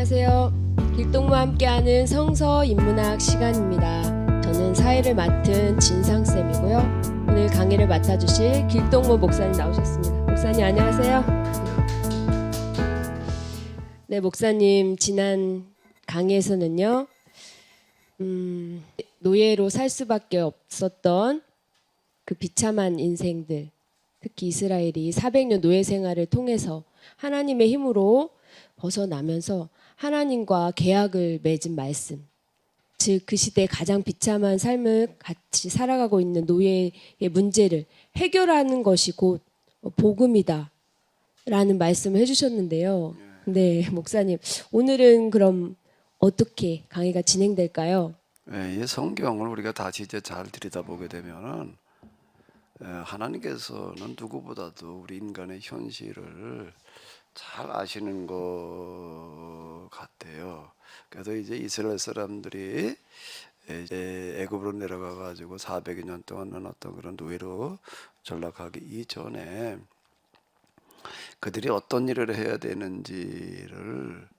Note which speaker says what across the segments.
Speaker 1: 안녕하세요. 길동무와 함께하는 성서인문학 시간입니다. 저는 사회를 맡은 진상쌤이고요. 오늘 강의를 맡아주실 길동무 목사님 나오셨습니다. 목사님 안녕하세요. 네, 목사님 지난 강의에서는요. 노예로 살 수밖에 없었던 그 비참한 인생들, 특히 이스라엘이 400년 노예 생활을 통해서 하나님의 힘으로 벗어나면서 하나님과 계약을 맺은 말씀, 즉 그 시대의 가장 비참한 삶을 같이 살아가고 있는 노예의 문제를 해결하는 것이 곧 복음이다 라는 말씀을 해주셨는데요. 네, 목사님 오늘은 그럼 어떻게 강의가 진행될까요?
Speaker 2: 이 성경을 우리가 다시 이제 잘 들여다보게 되면은 하나님께서는 누구보다도 우리 인간의 현실을 잘 아시는 것 같아요. 그래서 이제 이스라엘 사람들이 이제 애굽으로 내려가 가지고 400여 년 동안은 어떤 그런 노예로 전락하기 이전에 그들이 어떤 일을 해야 되는지를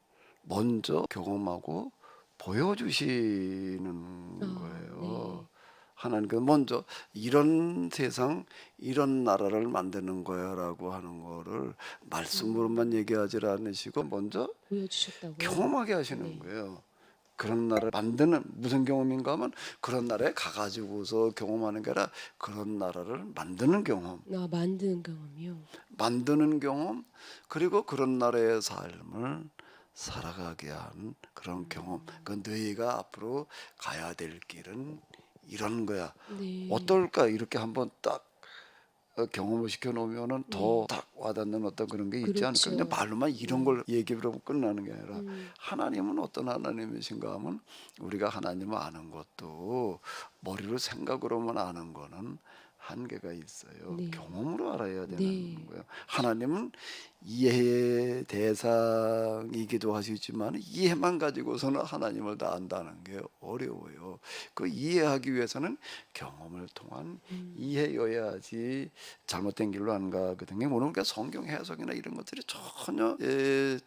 Speaker 2: 먼저 경험하고 보여주시는 거예요.
Speaker 1: 네.
Speaker 2: 하나님께서 먼저 이런 세상, 이런 나라를 만드는 거야라고 하는 거를 말씀으로만 얘기하지 않으시고 먼저
Speaker 1: 보여주셨다고요?
Speaker 2: 경험하게 하시는
Speaker 1: 네.
Speaker 2: 거예요. 그런 나라를 만드는 무슨 경험인가 하면 그런 나라에 가가지고서 경험하는 게 아니라 그런 나라를 만드는 경험.
Speaker 1: 만드는 경험이요?
Speaker 2: 만드는 경험, 그리고 그런 나라의 삶을 살아가게 하는 그런 경험. 그 너희가 앞으로 가야 될 길은 이런 거야.
Speaker 1: 네.
Speaker 2: 어떨까? 이렇게 한번 딱 경험을 시켜 놓으면은 더 딱 와닿는 어떤 그런 게 있지 않을까? 그냥
Speaker 1: 그렇죠.
Speaker 2: 말로만 이런 걸 얘기하면 끝나는 게 아니라
Speaker 1: 음.
Speaker 2: 하나님은 어떤 하나님이신가 하면 우리가 하나님을 아는 것도 머리로 생각으로만 아는 거는 한계가 있어요.
Speaker 1: 네.
Speaker 2: 경험으로 알아야 되는
Speaker 1: 네.
Speaker 2: 거예요. 하나님은 이해의 대상이기도 하시지만 이해만 가지고서는 하나님을 다 안다는 게 어려워요. 그 이해하기 위해서는 경험을 통한 이해여야지 잘못된 길로 안 가거든요. 오늘 우리가 성경 해석이나 이런 것들이 전혀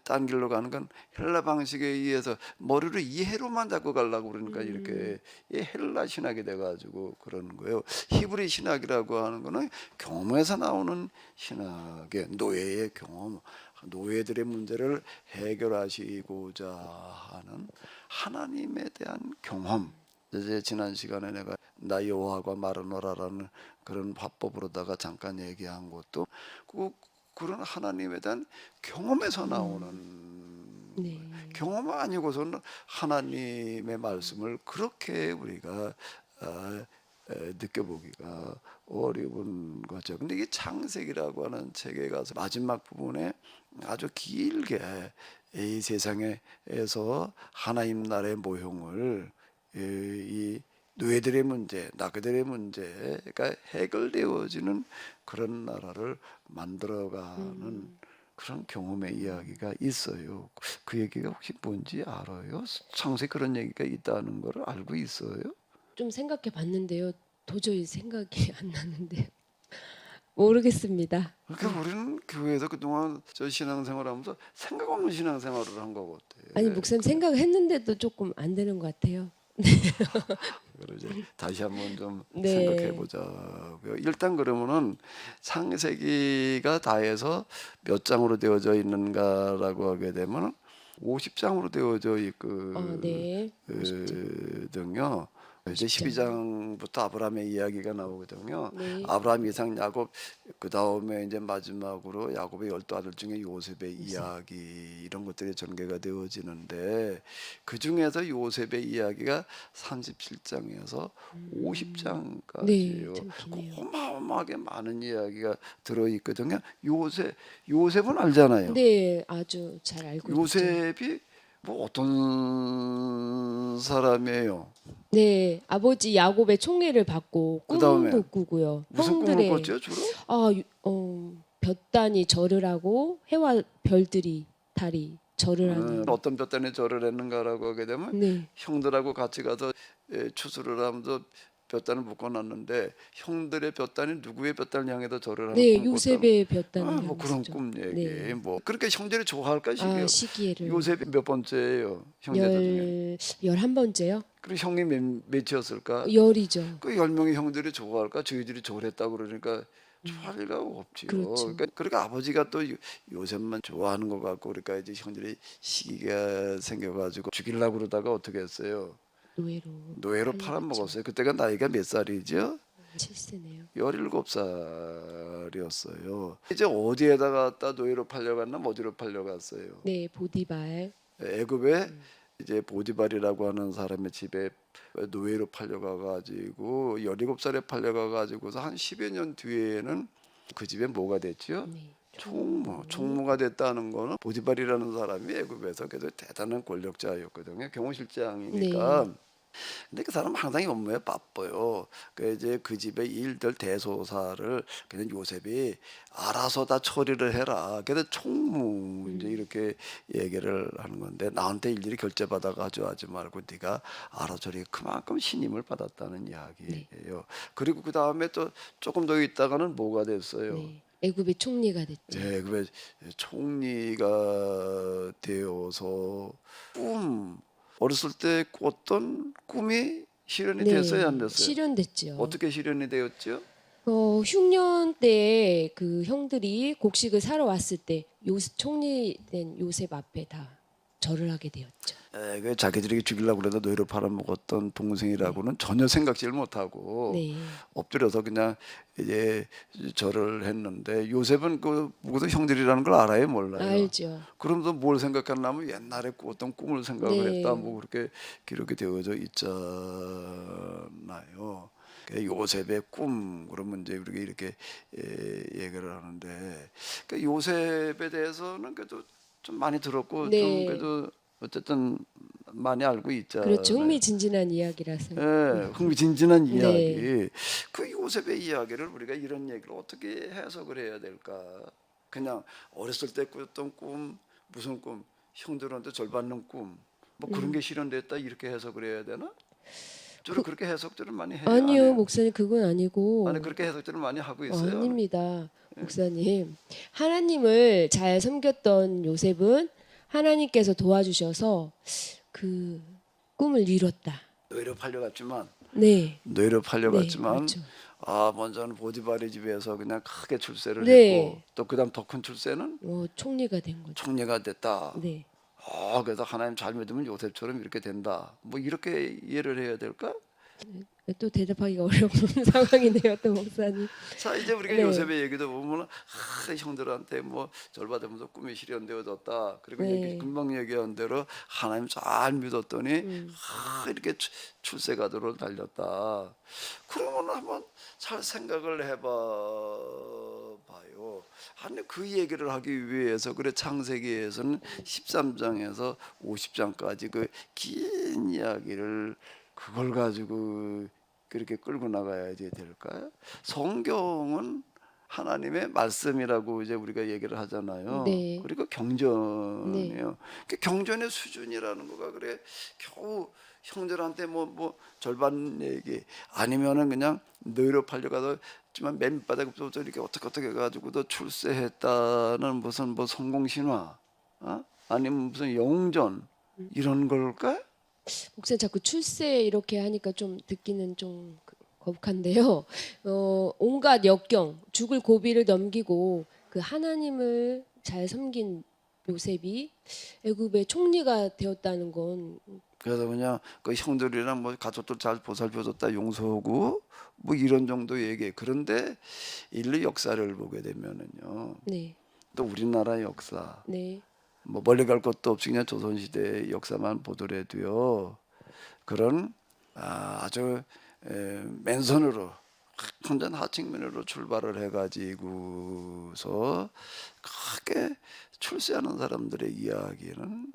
Speaker 2: 딴 길로 가는 건 헬라 방식에 의해서 머리로 이해로만 자꾸 가려고 그러니까 이렇게 헬라 신학이 돼가지고 그러는 거예요. 히브리 신학이라고 하는 거는 경험에서 나오는 신학의 노예의 경험, 노예들의 문제를 해결하시고자 하는 하나님에 대한 경험. 이제 지난 시간에 내가 나 여호와가 말하노라라는 그런 화법으로다가 잠깐 얘기한 것도 그런 하나님에 대한 경험에서 나오는
Speaker 1: 네.
Speaker 2: 경험 아니고서는 하나님의 말씀을 그렇게 우리가 느껴보기가 어려운 거죠. 근데 이게 창세기라고 하는 책에 가서 마지막 부분에 아주 길게 이 세상에서 하나님 나라의 모형을 이 노예들의 문제, 나그들의 문제가 해결되어지는 그런 나라를 만들어가는 그런 경험의 이야기가 있어요. 그 얘기가 혹시 뭔지 알아요? 창세기 그런 얘기가 있다는 걸 알고 있어요?
Speaker 1: 좀 생각해 봤는데요. 도저히 생각이 안 나는데요. 모르겠습니다.
Speaker 2: 그러니까 우리는 교회에서 그동안 저 신앙생활하면서 생각 없는 신앙생활을 한 거 같아요.
Speaker 1: 아니 목사님 생각했는데도 조금 안 되는 것 같아요.
Speaker 2: 그걸 이제 다시 한번 좀
Speaker 1: 네.
Speaker 2: 생각해 보자고요. 일단 그러면은 창세기가 다 해서 몇 장으로 되어져 있는가라고 하게 되면 50장으로 되어져
Speaker 1: 네. 50장.
Speaker 2: 있거든요. 이제 12장부터 아브라함의 이야기가 나오거든요.
Speaker 1: 네.
Speaker 2: 아브라함, 이삭, 야곱, 그 다음에 이제 마지막으로 야곱의 12아들 중에 요셉의 이야기 이런 것들이 전개가 되어지는데 그 중에서 요셉의 이야기가 37장에서 50장까지요.
Speaker 1: 네, 참 기네요.
Speaker 2: 어마어마하게 많은 이야기가 들어 있거든요. 요셉은 알잖아요.
Speaker 1: 네, 아주 잘 알고 있죠.
Speaker 2: 요셉이 뭐 어떤 사람이에요?
Speaker 1: 네, 아버지 야곱의 총애를 받고
Speaker 2: 그다음에
Speaker 1: 꿈도 꾸고요.
Speaker 2: 무슨 꿈을
Speaker 1: 형들의
Speaker 2: 꿨죠 주로?
Speaker 1: 볕단이 절을 하고 해와 별들이 달이 절을 하는.
Speaker 2: 어떤 볕단에 절을 했는가라고 하게 되면
Speaker 1: 네.
Speaker 2: 형들하고 같이 가서 추수를 하면서 볕단을 묶어놨는데 형들의 볕단이 누구의 볕단을 향해서 절을 하는
Speaker 1: 네,
Speaker 2: 꿈 꿨다는
Speaker 1: 요셉의 볕단을
Speaker 2: 뭐 그런
Speaker 1: 향해서죠.
Speaker 2: 꿈 얘기
Speaker 1: 네.
Speaker 2: 뭐 그렇게 형제를 좋아할까
Speaker 1: 아,
Speaker 2: 시기요.
Speaker 1: 시기를
Speaker 2: 요셉이 몇 번째예요 형제들 중에?
Speaker 1: 11번째요?
Speaker 2: 그리고 형이 몇이었을까?
Speaker 1: 열이죠.
Speaker 2: 그 10명의 형들이 좋아할까? 저희들이 좋아했다고 그러니까 좋아할 리가 없지요.
Speaker 1: 그렇죠.
Speaker 2: 그러니까 아버지가 또 요셉만 좋아하는 것 같고 그러니까 이제 형들이 시기가 생겨가지고 죽이려고 그러다가 어떻게 했어요?
Speaker 1: 노예로
Speaker 2: 노예로
Speaker 1: 팔려갔죠.
Speaker 2: 팔아먹었어요. 그때가 나이가 몇 살이죠?
Speaker 1: 7세네요.
Speaker 2: 17살이었어요. 이제 어디에다가 갖다 노예로 팔려갔나? 어디로 팔려갔어요?
Speaker 1: 네, 보디발.
Speaker 2: 애굽에 이제 보디발이라고 하는 사람의 집에 노예로 팔려가 가지고 17살에 팔려가 가지고서 한 10여 년 뒤에는 그 집에 뭐가 됐죠?
Speaker 1: 네.
Speaker 2: 총무가 됐다는 거는 보디발이라는 사람이 애굽에서 그래도 대단한 권력자였거든요. 경호실장이니까.
Speaker 1: 네.
Speaker 2: 근데 그 사람 은 항상 업무에 바빠요. 그 이제 그 집의 일들 대소사를 그냥 요셉이 알아서 다 처리를 해라. 그래서 총무 이제 이렇게 얘기를 하는 건데 나한테 일일이 결제받아 가져하지 말고 네가 알아서 처리. 그만큼 신임을 받았다는 이야기예요. 그리고 그 다음에 또 조금 더 있다가는 뭐가 됐어요?
Speaker 1: 네. 애굽의 총리가 됐죠.
Speaker 2: 예, 그 총리가 되어서 어렸을 때 꿨던 꿈이 실현이 됐어요, 안
Speaker 1: 네,
Speaker 2: 됐어요?
Speaker 1: 실현됐죠.
Speaker 2: 어떻게 실현이 되었죠?
Speaker 1: 흉년 때 그 형들이 곡식을 사러 왔을 때 총리 된 요셉 앞에 다 절을 하게 되었죠.
Speaker 2: 예, 그 자기들이 죽이려고 그래도 노예로 팔아먹었던 동생이라고는 전혀 생각지를 못하고
Speaker 1: 네.
Speaker 2: 엎드려서 그냥 이제 절을 했는데 요셉은 그 누구도 형들이라는 걸 알아요, 몰라요?
Speaker 1: 알죠.
Speaker 2: 그러면서 뭘 생각했냐면 옛날에 꿨던 꿈을 생각을
Speaker 1: 네.
Speaker 2: 했다, 뭐 그렇게 기록이 되어져 있잖아요. 요셉의 꿈 그러면 이제 우리가 이렇게 얘기를 하는데 그 요셉에 대해서는 그래도 좀 많이 들었고 좀
Speaker 1: 네.
Speaker 2: 그래도 어쨌든 많이 알고 있잖아요.
Speaker 1: 그렇죠. 흥미진진한 이야기라서.
Speaker 2: 예, 흥미진진한
Speaker 1: 네.
Speaker 2: 이야기. 그 요셉의 이야기를 우리가 이런 얘기를 어떻게 해석을 해야 될까? 그냥 어렸을 때 꿨던 꿈, 무슨 꿈, 형들한테 절 받는 꿈, 뭐 그런 게 실현됐다 이렇게 해석을 해야 되나? 주로 그렇게 해석들을 많이 해요. 안
Speaker 1: 아니요,
Speaker 2: 해요?
Speaker 1: 목사님, 그건 아니고.
Speaker 2: 아니 그렇게 해석들을 많이 하고 있어요.
Speaker 1: 아닙니다. 목사님. 하나님을 잘 섬겼던 요셉은 하나님께서 도와주셔서 그 꿈을 이뤘다.
Speaker 2: 노예로 팔려갔지만
Speaker 1: 네.
Speaker 2: 노예로 팔려갔지만
Speaker 1: 그렇죠.
Speaker 2: 먼저는 보디발의 집에서 그냥 크게 출세를
Speaker 1: 네.
Speaker 2: 했고 또 그다음 더 큰 출세는
Speaker 1: 총리가 된 거죠.
Speaker 2: 총리가 됐다.
Speaker 1: 네.
Speaker 2: 그래서 하나님 잘 믿으면 요셉처럼 이렇게 된다. 뭐 이렇게 이해를 해야 될까?
Speaker 1: 또 대답하기가 어려운 상황이네요, 또 목사님.
Speaker 2: 자 이제 우리가
Speaker 1: 네.
Speaker 2: 요셉의 얘기도 보면 형들한테 뭐 절 받으면서 꿈이 실현되어졌다. 그리고
Speaker 1: 네.
Speaker 2: 금방 얘기한 대로 하나님 잘 믿었더니 이렇게 출세가도록 달렸다. 그러면 한번 잘 생각을 해봐요. 아니 그 얘기를 하기 위해서 그래 창세기에서는 13장에서 50장까지 그 긴 이야기를 그걸 가지고 그렇게 끌고 나가야지 될까요? 성경은 하나님의 말씀이라고 이제 우리가 얘기를 하잖아요.
Speaker 1: 네.
Speaker 2: 그리고 경전이에요. 그 경전의 수준이라는 거가 그래 겨우 형들한테 뭐 절반 얘기 아니면은 그냥 너희로 팔려가서지만 맨바닥부터 이렇게 어떻게 해가지고도 출세했다는 무슨 뭐 성공 신화, 아니면 무슨 영웅전 이런 걸까?
Speaker 1: 목사님 자꾸 출세 이렇게 하니까 좀 듣기는 좀 거북한데요. 온갖 역경, 죽을 고비를 넘기고 그 하나님을 잘 섬긴 요셉이 애굽의 총리가 되었다는 건
Speaker 2: 그래서 그냥 그 형들이랑 뭐 가족들 잘 보살펴줬다 용서하고 뭐 이런 정도 얘기. 그런데 인류 역사를 보게 되면은요,
Speaker 1: 네.
Speaker 2: 또 우리나라 역사
Speaker 1: 네.
Speaker 2: 뭐 멀리 갈 것도 없이 그냥 조선시대 역사만 보더라도요, 그런 아주 맨손으로 완전 하층민으로 출발을 해가지고서 크게 출세하는 사람들의 이야기는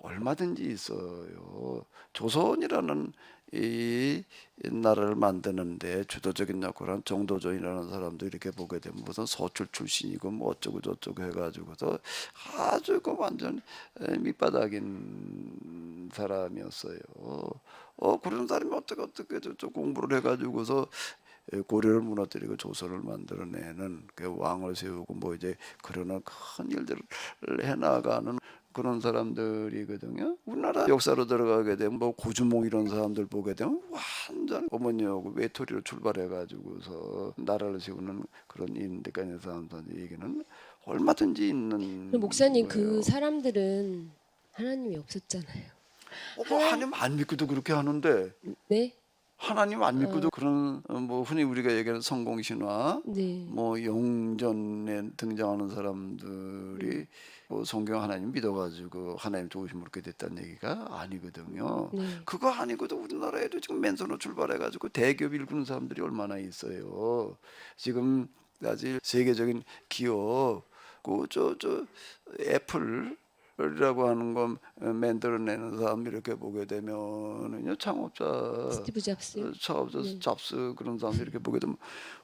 Speaker 2: 얼마든지 있어요. 조선이라는 이 나라를 만드는데 주도적인 역할을 한 정도전이라는 사람도 이렇게 보게 되면 무슨 서출 출신이고 뭐 어쩌고 저쩌고 해가지고서 아주 그 완전 밑바닥인 사람이었어요. 그런 사람이 어떻게 저 공부를 해가지고서 고려를 무너뜨리고 조선을 만들어내는 그 왕을 세우고 뭐 이제 그러는 큰 일들을 해나가는 그런 사람들이거든요. 우리나라 역사로 들어가게 되면 뭐 고주몽 이런 사람들 보게 되면 완전 어머니하고 외톨이로 출발해가지고서 나라를 세우는 그런 인대간의 사람들 얘기는 얼마든지 있는
Speaker 1: 그럼 목사님
Speaker 2: 거예요.
Speaker 1: 그 사람들은 하나님이 없었잖아요.
Speaker 2: 뭐 하나님 안 믿고도 그렇게 하는데
Speaker 1: 네?
Speaker 2: 하나님 안 믿고도 그런 뭐 흔히 우리가 얘기하는 성공 신화,
Speaker 1: 네.
Speaker 2: 뭐 영전에 등장하는 사람들이 뭐 성경 하나님 믿어가지고 하나님 도우심을 얻게 됐다는 얘기가 아니거든요.
Speaker 1: 네.
Speaker 2: 그거 아니고도 우리나라에도 지금 맨손으로 출발해가지고 대기업 일구는 사람들이 얼마나 있어요. 지금 아직 세계적인 기업, 그저 애플 이라고 하는 건 만들어내는 사람 이렇게 보게 되면은요 창업자
Speaker 1: 스티브 잡스.
Speaker 2: 사업자
Speaker 1: 네.
Speaker 2: 잡스 그런 사람들 이렇게 보게 되면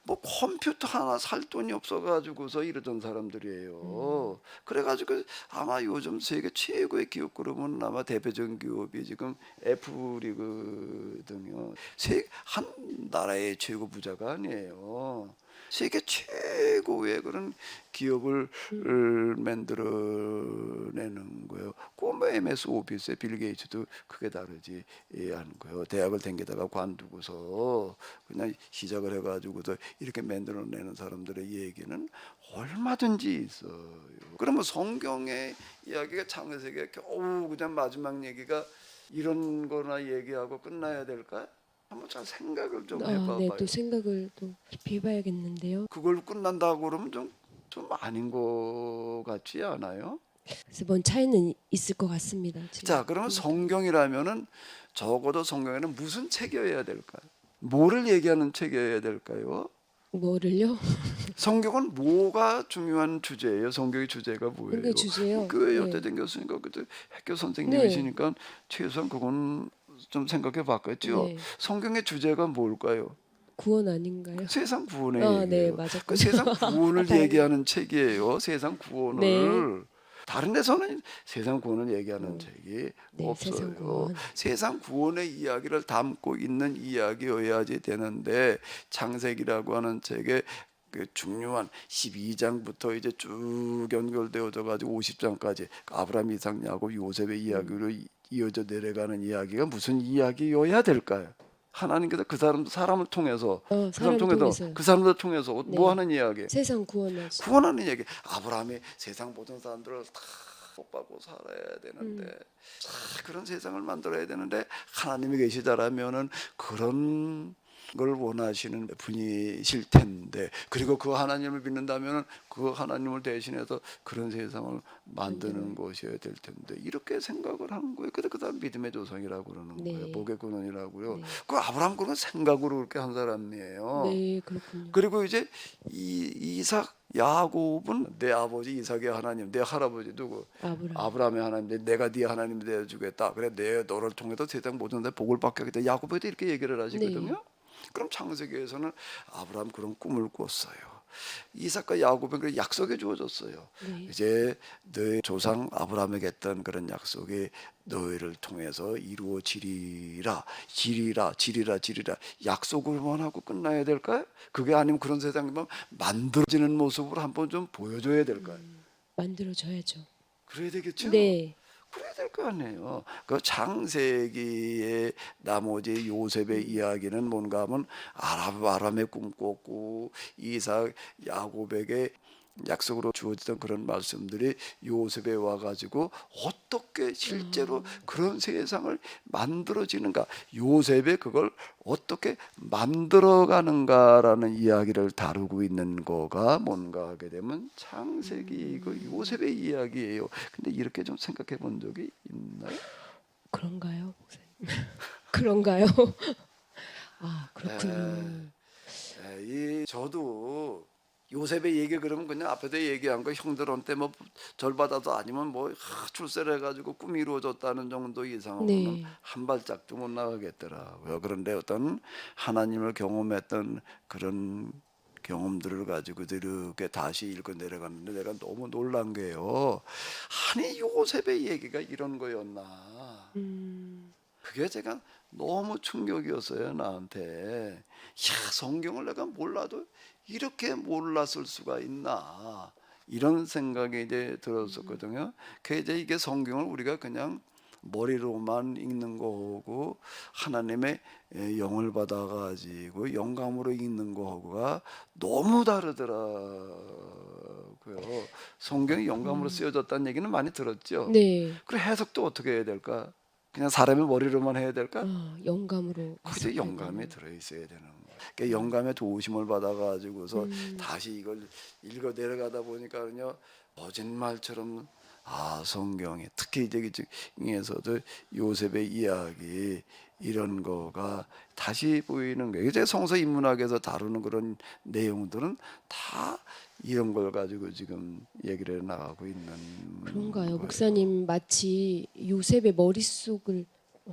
Speaker 2: 뭐 컴퓨터 하나 살 돈이 없어가지고서 이러던 사람들이에요. 그래가지고 아마 요즘 세계 최고의 기업 그러면 아마 대표적인 기업이 지금 애플이거든요. 한 나라의 최고 부자가 아니에요. 세계 최고의 그런 기업을 만들어내는 거예요. 그뭐 MS 오피스의 빌 게이츠도 크게 다르지 하는 거예요. 대학을 댕기다가 관두고서 그냥 시작을 해가지고서 이렇게 만들어내는 사람들의 얘기는 얼마든지 있어요. 그러면 성경의 이야기가 창세기가 겨우 그냥 마지막 얘기가 이런 거나 얘기하고 끝나야 될까요? 한번 잘 생각을 좀 해봐봐요.
Speaker 1: 네, 또 생각을 또 깊이 해봐야겠는데요.
Speaker 2: 그걸 끝난다고 그러면 좀 아닌 것 같지 않아요?
Speaker 1: 그래서 뭔 차이는 있을 것 같습니다. 지금.
Speaker 2: 자, 그러면 성경이라면은 적어도 성경에는 무슨 책이어야 될까요? 뭐를 얘기하는 책이어야 될까요?
Speaker 1: 뭐를요?
Speaker 2: 성경은 뭐가 중요한 주제예요? 성경의 주제가 뭐예요?
Speaker 1: 성경의 주제요?
Speaker 2: 교회
Speaker 1: 네.
Speaker 2: 여대된 교수니까 그때 학교 선생님이시니까 최소한 그건 좀 생각해 봤겠죠.
Speaker 1: 네.
Speaker 2: 성경의 주제가 뭘까요?
Speaker 1: 구원 아닌가요?
Speaker 2: 세상 구원의
Speaker 1: 네,
Speaker 2: 얘기예요.
Speaker 1: 맞았군요.
Speaker 2: 그 세상 구원을
Speaker 1: 다행이다.
Speaker 2: 얘기하는 책이에요. 세상 구원을.
Speaker 1: 네.
Speaker 2: 다른 데서는 세상 구원을 얘기하는 책이
Speaker 1: 네,
Speaker 2: 없어요.
Speaker 1: 세상 구원.
Speaker 2: 세상 구원의 이야기를 담고 있는 이야기여야지 되는데 창세기라고 하는 책에 그 중요한 12장부터 이제 쭉 연결되어져 가지고 50장까지 아브라함, 이삭, 야곱, 요셉의 이야기로 이어져 내려가는 이야기가 무슨 이야기여야 될까요? 하나님께서 그 사람을 통해서 그 사람
Speaker 1: 사람을
Speaker 2: 통해서
Speaker 1: 통해서요.
Speaker 2: 그 사람들 통해서
Speaker 1: 네.
Speaker 2: 뭐 하는 이야기?
Speaker 1: 세상 구원할 수.
Speaker 2: 구원하는 얘기. 아브라함이 세상 모든 사람들을 다 복받고 살아야 되는데 그런 세상을 만들어야 되는데 하나님이 계시다라면은 그런 걸 원하시는 분이실 텐데 그리고 그 하나님을 믿는다면은 그 하나님을 대신해서 그런 세상을 만드는 것이어야 될 텐데 이렇게 생각을 하는 거예요. 그래서 그다음 믿음의 조상이라고 그러는
Speaker 1: 네.
Speaker 2: 거예요. 복의 근원이라고요.
Speaker 1: 네.
Speaker 2: 그 아브라함 그런 생각으로 그렇게 한 사람이에요.
Speaker 1: 네, 그렇군요.
Speaker 2: 그리고 이제 이삭 야곱은 내 아버지 이삭의 하나님, 내 할아버지 누구? 아브라함의 하나님, 내가 네 하나님이 되어 주겠다. 그래, 내 너를 통해서 세상 모든 데 복을 받게 하겠다. 야곱에도 이렇게 얘기를 하시거든요.
Speaker 1: 네.
Speaker 2: 그럼 창세기에서는 아브라함 그런 꿈을 꿨어요. 이삭과 야곱은 그 약속이 주어졌어요.
Speaker 1: 네.
Speaker 2: 이제 너희 조상 아브라함에게 했던 그런 약속이 너희를 통해서 이루어지리라. 지리라. 약속을만 하고 끝나야 될까요? 그게 아니면 그런 세상이 만들어지는 모습을 한번 좀 보여줘야 될까요?
Speaker 1: 만들어져야죠.
Speaker 2: 그래야 되겠죠?
Speaker 1: 네.
Speaker 2: 그래야 될 거 아니에요. 그 창세기의 나머지 요셉의 이야기는 뭔가 하면 아람의 꿈 꿨고 이삭 야곱에게 약속으로 주어지던 그런 말씀들이 요셉에 와가지고 어떻게 실제로 그런 세상을 만들어지는가, 요셉이 그걸 어떻게 만들어가는가라는 이야기를 다루고 있는 거가 뭔가 하게 되면 창세기 그 요셉의 이야기예요. 근데 이렇게 좀 생각해 본 적이 있나요?
Speaker 1: 그런가요, 목사님? 그런가요? 아, 그렇군요.
Speaker 2: 저도 요셉의 얘기 그러면 그냥 앞에도 얘기한 거 형들한테 뭐 절 받아도 아니면 뭐 출세를 해가지고 꿈이 이루어졌다는 정도 이상으로는
Speaker 1: 네.
Speaker 2: 한 발짝도 못 나가겠더라고요. 그런데 어떤 하나님을 경험했던 그런 경험들을 가지고 이렇게 다시 읽어 내려갔는데 내가 너무 놀란 게요. 아니 요셉의 얘기가 이런 거였나. 그게 제가 너무 충격이었어요 나한테. 야 성경을 내가 몰라도 이렇게 몰랐을 수가 있나 이런 생각이 이제 들었었거든요. 그 이제 이게 성경을 우리가 그냥 머리로만 읽는 거하고 하나님의 영을 받아가지고 영감으로 읽는 거하고가 너무 다르더라고요. 성경이 영감으로 쓰여졌다는 얘기는 많이 들었죠.
Speaker 1: 네.
Speaker 2: 그럼 해석도 어떻게 해야 될까? 그냥 사람의 머리로만 해야 될까?
Speaker 1: 영감으로
Speaker 2: 그저
Speaker 1: 해석해야
Speaker 2: 영감이
Speaker 1: 되는.
Speaker 2: 들어있어야 되는 거예요. 그러니까 영감의 도우심을 받아가지고서 다시 이걸 읽어 내려가다 보니까요 거짓말처럼 성경이 특히 이제 그 중에서도 요셉의 이야기 이런 거가 다시 보이는 거예요. 이제 성서 인문학에서 다루는 그런 내용들은 다 이런 걸 가지고 지금 얘기를 해 나가고 있는
Speaker 1: 그런가요?
Speaker 2: 거예요.
Speaker 1: 목사님 마치 요셉의 머릿속을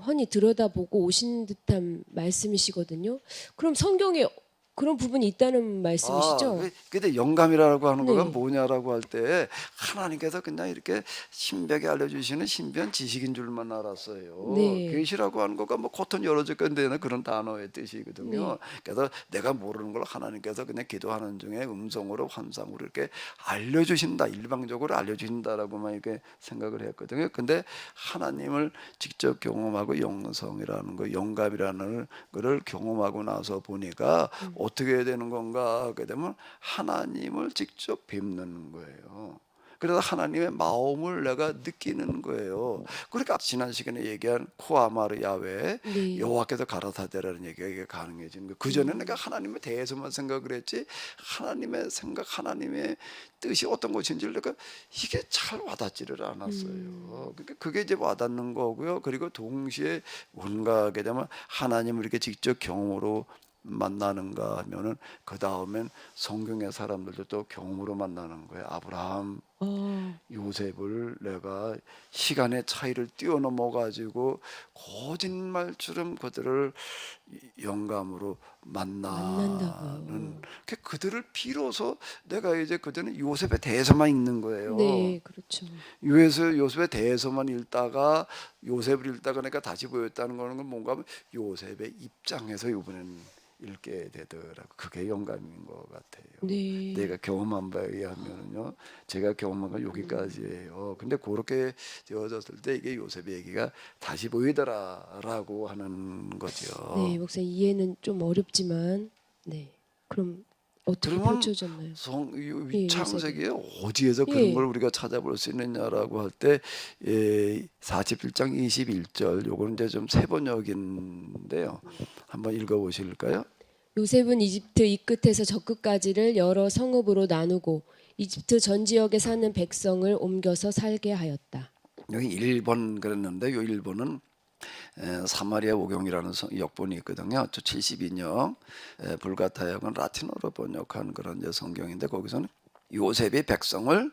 Speaker 1: 훤히 들여다보고 오신 듯한 말씀이시거든요. 그럼 성경에 그런 부분이 있다는 말씀이시죠?
Speaker 2: 근데 영감이라고 하는 거가
Speaker 1: 네.
Speaker 2: 뭐냐라고 할 때 하나님께서 그냥 이렇게 신비하게 알려주시는 신비한 지식인 줄만 알았어요.
Speaker 1: 네.
Speaker 2: 계시라고 하는 거가 뭐 겉은 열어졌건 되는 그런 단어의 뜻이거든요.
Speaker 1: 네.
Speaker 2: 그래서 내가 모르는 걸 하나님께서 그냥 기도하는 중에 음성으로 환상으로 이렇게 알려주신다, 일방적으로 알려주신다라고만 이렇게 생각을 했거든요. 근데 하나님을 직접 경험하고 영성이라는 거, 영감이라는 거를 경험하고 나서 보니까 어떻게 해야 되는 건가 하게 되면 하나님을 직접 뵙는 거예요. 그래서 하나님의 마음을 내가 느끼는 거예요. 그러니까 지난 시간에 얘기한 코아마르 야훼
Speaker 1: 네.
Speaker 2: 여호와께서 가라사대라는 얘기가 가능해지는 거예요. 그 전에는 내가 하나님에 대해서만 생각을 했지 하나님의 생각, 하나님의 뜻이 어떤 것인지를 내가 이게 잘 와닿지를 않았어요. 그러니까 그게 이제 와닿는 거고요. 그리고 동시에 뭔가 하게 되면 하나님을 이렇게 직접 경험으로 만나는가 하면은 그 다음엔 성경의 사람들도 또 경험으로 만나는 거예요. 아브라함, 요셉을 내가 시간의 차이를 뛰어넘어 가지고 거짓말처럼 그들을 영감으로
Speaker 1: 만난다고요.
Speaker 2: 만나는 그들을 비로소 내가 이제 그들은 요셉에 대해서만 읽는 거예요.
Speaker 1: 네, 그렇죠.
Speaker 2: 요셉에 대해서만 읽다가 요셉을 읽다가 내가 다시 보였다는 거는 뭔가 하면 요셉의 입장에서 이번엔 읽게 되더라고. 그게 영감인 것 같아요.
Speaker 1: 네.
Speaker 2: 내가 경험한 바에 의하면은요, 제가 경험한 건 여기까지예요. 근데 그렇게 되어졌을 때 이게 요셉의 얘기가 다시 보이더라라고 하는 거죠.
Speaker 1: 네, 목사님 이해는 좀 어렵지만, 네. 그럼 어떻게
Speaker 2: 그러면
Speaker 1: 펼쳐졌나요?
Speaker 2: 이
Speaker 1: 예,
Speaker 2: 창세기에 어디에서 그런 걸 우리가 찾아볼 수 있느냐라고 할 때 47장 21절 요거는 이제 좀 세번역인데요. 한번 읽어보실까요?
Speaker 1: 요셉은 이집트 이 끝에서 저 끝까지를 여러 성읍으로 나누고 이집트 전 지역에 사는 백성을 옮겨서 살게 하였다.
Speaker 2: 여기 1번 그랬는데 요 1번은 사마리아 오경이라는 역본이 있거든요. 저 72역 불가타 역은 라틴어로 번역한 그런 이제 성경인데 거기서는 요셉이 백성을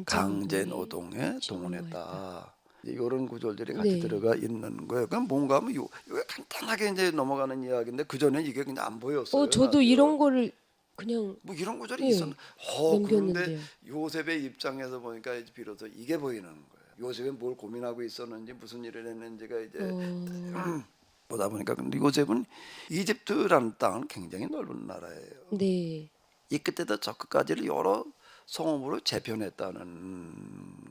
Speaker 2: 강제 노동에 동원했다. 이런 구절들이 같이
Speaker 1: 네.
Speaker 2: 들어가 있는 거예요. 그럼 뭔가 하면 이거 간단하게 이제 넘어가는 이야기인데 그 전에 이게 그냥 안 보였어요.
Speaker 1: 저도
Speaker 2: 나도요.
Speaker 1: 이런 거를 그냥
Speaker 2: 뭐 이런 구절이
Speaker 1: 예,
Speaker 2: 있었는데 그런데
Speaker 1: 넘겼는데요.
Speaker 2: 요셉의 입장에서 보니까 이제 비로소 이게 보이는 거예요. 요셉이 뭘 고민하고 있었는지 무슨 일을 했는지가 이제 보다 보니까 근데 요셉은 이집트라는 땅은 굉장히 넓은 나라예요.
Speaker 1: 네.
Speaker 2: 이 끝에다 저 끝까지를 여러 성읍으로 재편했다는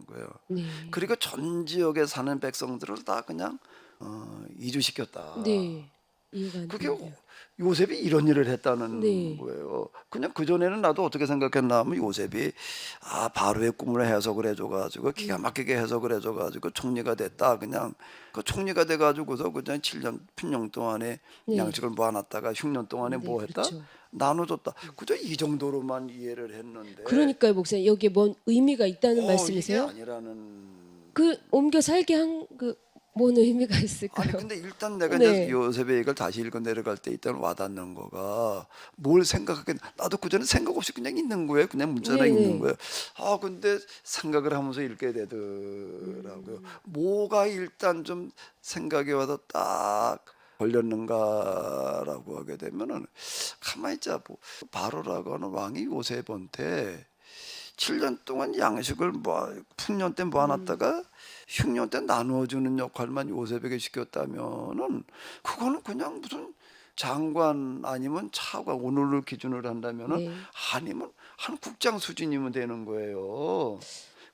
Speaker 2: 거예요.
Speaker 1: 네.
Speaker 2: 그리고 전 지역에 사는 백성들을 다 그냥 이주시켰다.
Speaker 1: 네. 이해가 안
Speaker 2: 그게
Speaker 1: 되는데요.
Speaker 2: 요셉이 이런 일을 했다는
Speaker 1: 네.
Speaker 2: 거예요. 그냥 그 전에는 나도 어떻게 생각했나 하면 요셉이 바로의 꿈을 해석을 해줘가지고 기가 막히게 해석을 해줘가지고 총리가 됐다. 그냥 그 총리가 돼가지고서 그냥 7년 핀령 동안에
Speaker 1: 네.
Speaker 2: 양식을 모아놨다가 6년 동안에
Speaker 1: 네,
Speaker 2: 뭐 했다?
Speaker 1: 그렇죠.
Speaker 2: 나눠줬다. 그저 이 정도로만 이해를 했는데.
Speaker 1: 그러니까요, 목사님 여기에 뭔 의미가 있다는
Speaker 2: 이게
Speaker 1: 말씀이세요?
Speaker 2: 아니라는.
Speaker 1: 그 옮겨 살게 한 그 뭔 의미가
Speaker 2: 아니
Speaker 1: 있을까요?
Speaker 2: 근데 일단 내가 이제
Speaker 1: 네.
Speaker 2: 요셉의 얘기를 다시 읽어 내려갈 때 일단 와닿는 거가 뭘 생각하게 나도 그전에 생각 없이 그냥 있는 거예요. 그냥 문자나 읽는
Speaker 1: 네네.
Speaker 2: 거예요. 아 근데 생각을 하면서 읽게 되더라고요. 뭐가 일단 좀 생각이 와서 딱 걸렸는가라고 하게 되면은 가만히 있자 뭐 바로라고 하는 왕이 요셉한테 7년 동안 양식을 풍년 때 모아놨다가 흉년 때 나누어주는 역할만 요셉에게 시켰다면은 그거는 그냥 무슨 장관 아니면 차관 오늘을 기준으로 한다면은
Speaker 1: 네.
Speaker 2: 아니면 한 국장 수준이면 되는 거예요.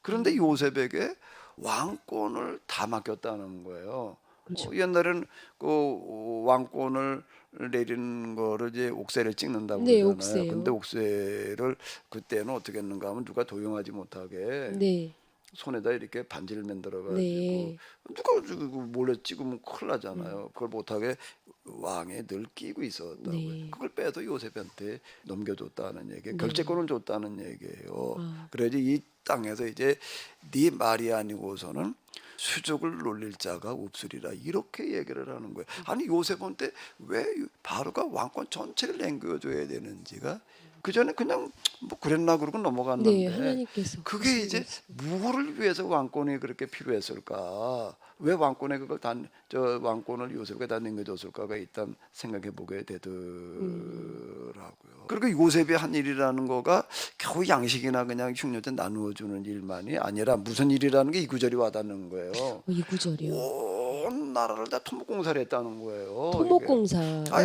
Speaker 2: 그런데
Speaker 1: 음.
Speaker 2: 요셉에게 왕권을 다 맡겼다는 거예요.
Speaker 1: 그렇죠.
Speaker 2: 옛날에는 그 왕권을 내리는 거를 이제 옥새를 찍는다고
Speaker 1: 네.
Speaker 2: 그러잖아요. 근데
Speaker 1: 옥새요.
Speaker 2: 옥새를 그때는 어떻게 했는가 하면 누가 도용하지 못하게
Speaker 1: 네.
Speaker 2: 손에다 이렇게 반지를 만들어 가지고
Speaker 1: 네.
Speaker 2: 누가 몰래 찍으면 큰일
Speaker 1: 음.
Speaker 2: 나잖아요. 그걸 못하게 왕에 늘 끼고 있었다고요.
Speaker 1: 네.
Speaker 2: 그걸 빼서 요셉한테 넘겨줬다는 얘기,
Speaker 1: 네.
Speaker 2: 결재권을 줬다는 얘기예요.
Speaker 1: 아.
Speaker 2: 그래야지 이 땅에서 이제 네 말이 아니고서는 수족을 놀릴 자가 없으리라 이렇게 얘기를 하는 거예요. 아니 요셉한테 왜 바로가 왕권 전체를 남겨줘야 되는지가 그 전에 그냥 뭐 그랬나 그러고
Speaker 1: 네.
Speaker 2: 넘어갔는데
Speaker 1: 하나님께서
Speaker 2: 그게
Speaker 1: 하신
Speaker 2: 이제
Speaker 1: 말씀.
Speaker 2: 무엇을 위해서 왕권이 그렇게 필요했을까? 왜 왕권에 그걸 저 왕권을 요셉에게 다 남겨줬을까가 일단 생각해 보게
Speaker 1: 음.
Speaker 2: 되더라고요. 그리고 요셉이 한 일이라는 거가 겨우 양식이나 그냥 흉년 때 나누어 주는 일만이 아니라 무슨 일이라는 게 이 구절이 와닿는 거예요.
Speaker 1: 이 구절이요.
Speaker 2: 온 나라를 다 토목공사를 했다는 거예요. 이게 아예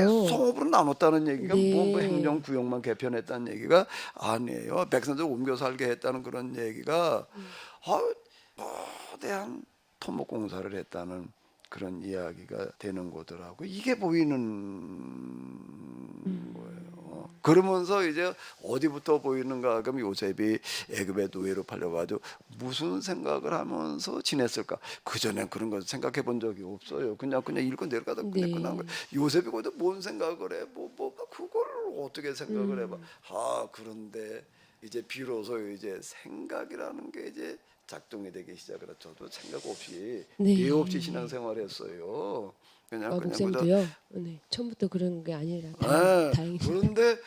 Speaker 1: 토목공사요.
Speaker 2: 성읍으로 나눴다는 얘기가 뭐
Speaker 1: 네.
Speaker 2: 행정구역만 개편했다는 얘기가 아니에요. 백성들 옮겨 살게 했다는 그런 얘기가 거대한 토목공사를 했다는 그런 이야기가 되는 거더라고. 이게 보이는 거예요. 그러면서 이제 어디부터 보이는가 그러면 요셉이 애굽의 노예로 팔려가지고 무슨 생각을 하면서 지냈을까? 그 전엔 그런 거 생각해 본 적이 없어요. 그냥 읽고 내려가다 그냥 끝난 거예요.
Speaker 1: 네.
Speaker 2: 요셉이 거기서 뭔 생각을 해? 그걸 어떻게 생각을 해봐?
Speaker 1: 음.
Speaker 2: 그런데 이제 비로소 이제 생각이라는 게 이제 작동이 되기 시작을 했죠. 저도 생각 없이 뇌 없이
Speaker 1: 네.
Speaker 2: 신앙생활했어요. 그냥
Speaker 1: 아
Speaker 2: 그저
Speaker 1: 목사님도요? 네. 처음부터 그런 게 아니라
Speaker 2: 예.
Speaker 1: 다행입니다.
Speaker 2: 그런데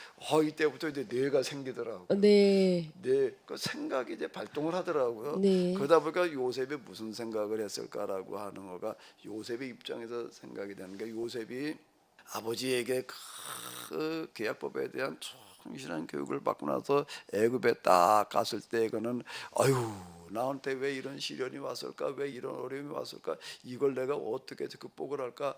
Speaker 2: 이때부터 이제 뇌가 생기더라고요.
Speaker 1: 네.
Speaker 2: 그 생각이 이제 발동을 하더라고요.
Speaker 1: 네.
Speaker 2: 그러다 보니까 요셉이 무슨 생각을 했을까라고 하는 거가 요셉의 입장에서 생각이 되는 게 요셉이 아버지에게 그 계약법에 대한 충실한 교육을 받고 나서 애굽에 딱 갔을 때 그는 아유 나한테 왜 이런 시련이 왔을까 왜 이런 어려움이 왔을까 이걸 내가 어떻게 해서 극복을 할까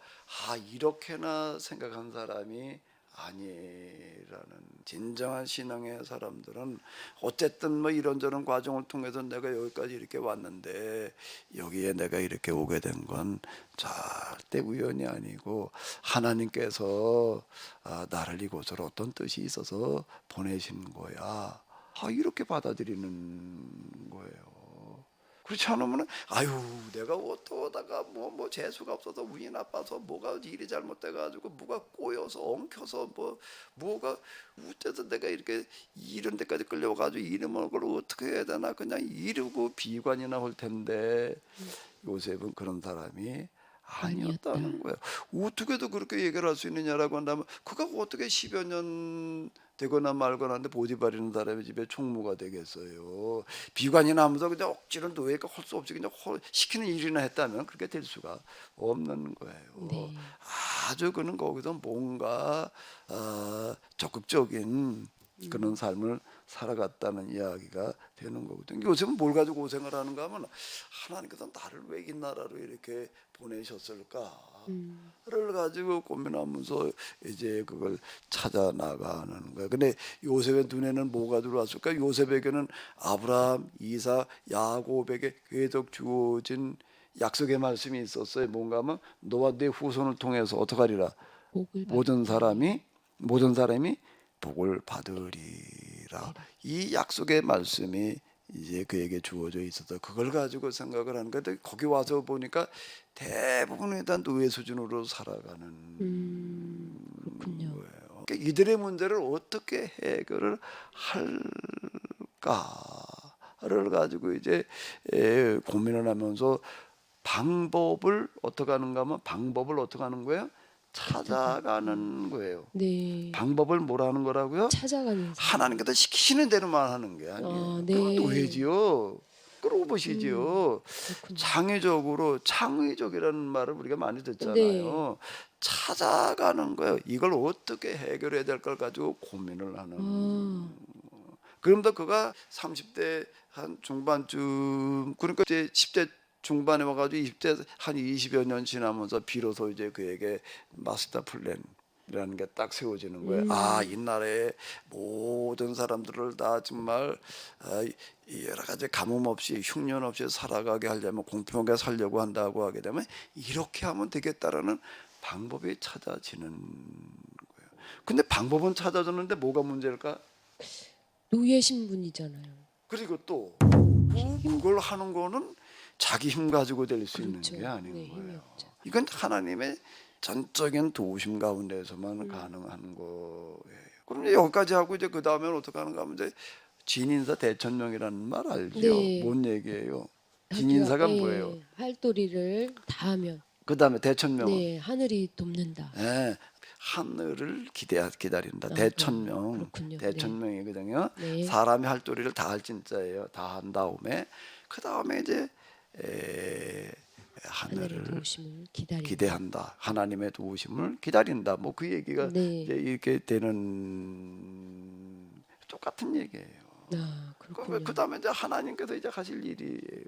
Speaker 2: 이렇게나 생각한 사람이 아니라는 진정한 신앙의 사람들은 어쨌든 뭐 이런저런 과정을 통해서 내가 여기까지 이렇게 왔는데 여기에 내가 이렇게 오게 된 건 절대 우연이 아니고 하나님께서 나를 이곳으로 어떤 뜻이 있어서 보내신 거야. 이렇게 받아들이는 거예요. 그렇지 않으면 아유 내가 어떠다가 뭐 재수가 없어서 운이 나빠서 뭐가 일이 잘못돼 가지고 뭐가 꼬여서 엉켜서 뭐가 어째서 내가 이렇게 이런 데까지 끌려와 가지고 이름을 걸 어떻게 해야 되나 그냥 이러고 비관이나 할 텐데 요셉은 그런 사람이
Speaker 1: 아니었다.
Speaker 2: 아니었다는 거예요. 어떻게도 그렇게 얘기를 할 수 있느냐라고 한다면 그가 어떻게 10여 년 되거나 말거나 하는데 보디발이는 사람의 집에 총무가 되겠어요. 비관이 나면서 그냥 억지로 노예가 할 수 없이 그냥 시키는 일이나 했다면 그렇게 될 수가 없는 거예요.
Speaker 1: 네.
Speaker 2: 아주 그는 거기서 뭔가 적극적인 그런 삶을 살아갔다는 이야기가 되는 거거든요. 요즘은 뭘 가지고 고생을 하는가 하면 하나님께서 나를 왜 이 나라로 이렇게 보내셨을까를
Speaker 1: 음.
Speaker 2: 가지고 고민하면서 이제 그걸 찾아 나가는 거예요. 근데 요셉의 눈에는 뭐가 들어왔을까? 요셉에게는 아브라함, 이삭, 야곱에게 계속 주어진 약속의 말씀이 있었어요. 뭔가 하면 너와 네 후손을 통해서 어떻게 하리라?
Speaker 1: 복을
Speaker 2: 모든
Speaker 1: 받으리.
Speaker 2: 사람이 복을 받으리라. 이 약속의 말씀이 이제 그에게 주어져 있어서 그걸 가지고 생각을 하는 건데 거기 와서 보니까 대부분에 대한 노예 수준으로 살아가는
Speaker 1: 그렇군요.
Speaker 2: 거예요. 그러니까 이들의 문제를 어떻게 해결을 할까를 가지고 이제 고민을 하면서 방법을 어떻게 하는가 하면 방법을 어떻게 하는 거예요? 찾아가는 거예요.
Speaker 1: 네.
Speaker 2: 방법을 뭐라는 거라고요?
Speaker 1: 찾아가는 삶.
Speaker 2: 하나님께서 시키시는 대로만 하는 게 아니에요.
Speaker 1: 네.
Speaker 2: 그건 노예지요. 그러고 보시지요.
Speaker 1: 그렇군요.
Speaker 2: 창의적으로 창의적이라는 말을 우리가 많이 듣잖아요.
Speaker 1: 네.
Speaker 2: 찾아가는 거예요. 이걸 어떻게 해결해야 될 걸 가지고 고민을 하는.
Speaker 1: 아,
Speaker 2: 그럼도 그가 30대 한 중반쯤 그러니까 이제 10대 중반에 와가지고 20대 한 20여 년 지나면서 비로소 이제 그에게 마스터 플랜이라는 게 딱 세워지는 거예요. 아, 이 나라의 모든 사람들을 다 정말 이 여러 가지 가뭄 없이 흉년 없이 살아가게 하려면 공평하게 살려고 한다고 하게 되면 이렇게 하면 되겠다라는 방법이 찾아지는 거예요. 근데 방법은 찾아졌는데 뭐가 문제일까?
Speaker 1: 노예 신분이잖아요.
Speaker 2: 그리고 또 그걸 하는 거는 자기 힘 가지고 될 수 있는
Speaker 1: 그렇죠.
Speaker 2: 게 아닌
Speaker 1: 네, 힘이
Speaker 2: 거예요.
Speaker 1: 없죠.
Speaker 2: 이건 하나님의 전적인 도우심 가운데서만 가능한 거예요. 그럼 이제 여기까지 하고 이제 그 다음에는 어떻게 하는가 하면 이제 진인사 대천명이라는 말 알죠?
Speaker 1: 네.
Speaker 2: 뭔 얘기예요? 진인사가
Speaker 1: 예,
Speaker 2: 뭐예요?
Speaker 1: 할도리를 다하면
Speaker 2: 그 다음에 대천명은
Speaker 1: 네, 하늘이 돕는다.
Speaker 2: 예, 하늘을 기다린다.
Speaker 1: 아,
Speaker 2: 대천명.
Speaker 1: 그렇군요.
Speaker 2: 대천명이거든요.
Speaker 1: 네.
Speaker 2: 사람이 할 도리를 다 할 진짜예요. 다 한 다음에 그 다음에 이제
Speaker 1: 하늘의
Speaker 2: 하늘을
Speaker 1: 도우심을 기다린다.
Speaker 2: 기대한다. 하나님의 도우심을 기다린다. 뭐 그 얘기가
Speaker 1: 네.
Speaker 2: 이제 이렇게 되는 똑같은 얘기예요.
Speaker 1: 아, 그렇군요.
Speaker 2: 그 다음에 이제 하나님께서 이제 하실 일이에요.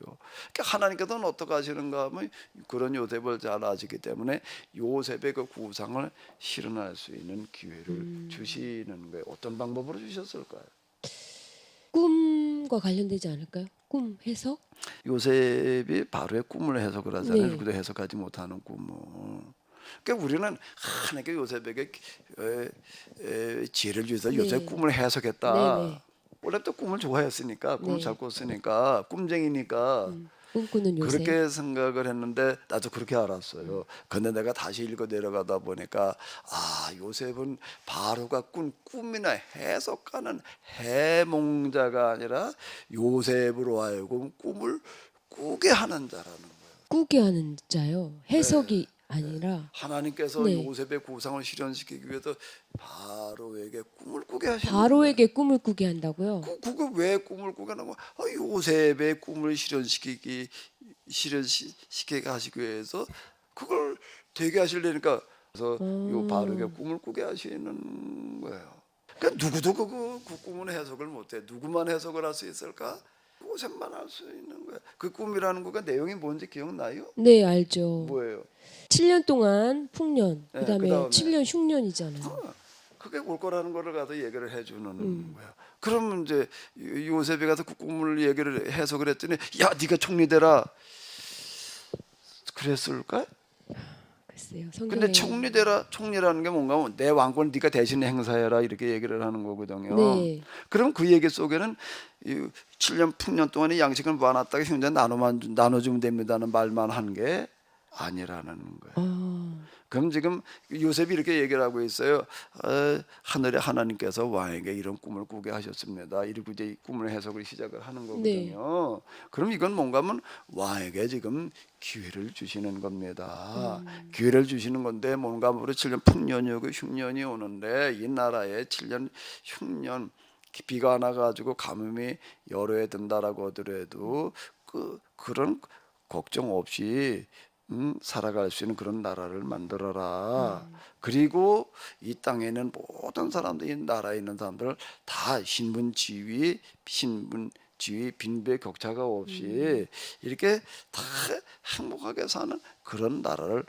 Speaker 2: 그러니까 하나님께서는 어떻게 하시는가 하면 그런 요셉을 잘 아시기 때문에 요셉의 그 구상을 실현할 수 있는 기회를 주시는 거예요. 어떤 방법으로 주셨을까요?
Speaker 1: 꿈과 관련되지 않을까요? 꿈 해석?
Speaker 2: 요셉이 바로의 꿈을 해석을 하잖아요.
Speaker 1: 네.
Speaker 2: 누구도 해석하지 못하는 꿈을. 그러니까 우리는 하나님께 요셉에게 지혜를 주셔서
Speaker 1: 네.
Speaker 2: 요셉 꿈을 해석했다.
Speaker 1: 네네.
Speaker 2: 원래부터 꿈을 좋아했으니까 꿈을
Speaker 1: 네.
Speaker 2: 잘 꿨으니까 꿈쟁이니까
Speaker 1: 꿈꾸는 요새.
Speaker 2: 그렇게 생각을 했는데 나도 그렇게 알았어요. 근데 내가 다시 읽어 내려가다 보니까 아, 요셉은 바로가 꾼 꿈이나 해석하는 해몽자가 아니라 요셉으로 하여금 꿈을 꾸게 하는 자라는 거예요.
Speaker 1: 꾸게 하는 자요. 해석이 아니라
Speaker 2: 하나님께서
Speaker 1: 네.
Speaker 2: 요셉의 구상을 실현시키기 위해서 바로에게 꿈을 꾸게 하시는
Speaker 1: 바로에게 꿈을 꾸게 한다고요.
Speaker 2: 그거 왜 꿈을 꾸게 하는 거야? 요셉의 꿈을 실현시키게 하시기 위해서 그걸 되게 하시려니까 그래서 요 바르게 꿈을 꾸게 하시는 거예요. 그러니까 누구도 그 꿈은 해석을 못해. 누구만 해석을 할 수 있을까? 요셉만 할 수 있는 거야. 그 꿈이라는 거가 내용이 뭔지 기억나요?
Speaker 1: 네, 알죠.
Speaker 2: 뭐예요?
Speaker 1: 7년 동안 풍년,
Speaker 2: 네,
Speaker 1: 그다음에
Speaker 2: 그다음에
Speaker 1: 7년 흉년이잖아요.
Speaker 2: 그게 올 거라는 거를 가서 얘기를 해주는 거야. 그러면 이제 요셉이 가서 그 꿈을 얘기를 해석을 했더니 야, 네가 총리되라 그랬을까?
Speaker 1: 글쎄요. 성경에
Speaker 2: 근데 총리라는 게 뭔가 하면 내 왕권을 네가 대신 행사해라 이렇게 얘기를 하는 거거든요.
Speaker 1: 네.
Speaker 2: 그럼 그 얘기 속에는 7년 풍년 동안의 양식을 모아놨다가 형제 나눠주면 됩니다는 말만 한 게 아니라는 거예요.
Speaker 1: 아,
Speaker 2: 그럼 지금 요셉이 이렇게 얘기를 하고 있어요. 하늘의 하나님께서 왕에게 이런 꿈을 꾸게 하셨습니다. 이러고 이제 이 꿈을 해석을 시작을 하는 거거든요. 그럼 이건 뭔가 하면 왕에게 지금 기회를 주시는 겁니다. 기회를 주시는 건데 뭔가 하면 7년 풍년이 오고 흉년이 오는데 이 나라에 7년 흉년 비가 안 와가지고 가뭄이 여러 해 든다라고 하더라도 그런 걱정 없이 살아갈 수 있는 그런 나라를 만들어라. 그리고 이 땅에는 모든 사람들, 이 나라에 있는 사람들 다 신분, 지위, 빈부의 격차가 없이 이렇게 다 행복하게 사는 그런 나라를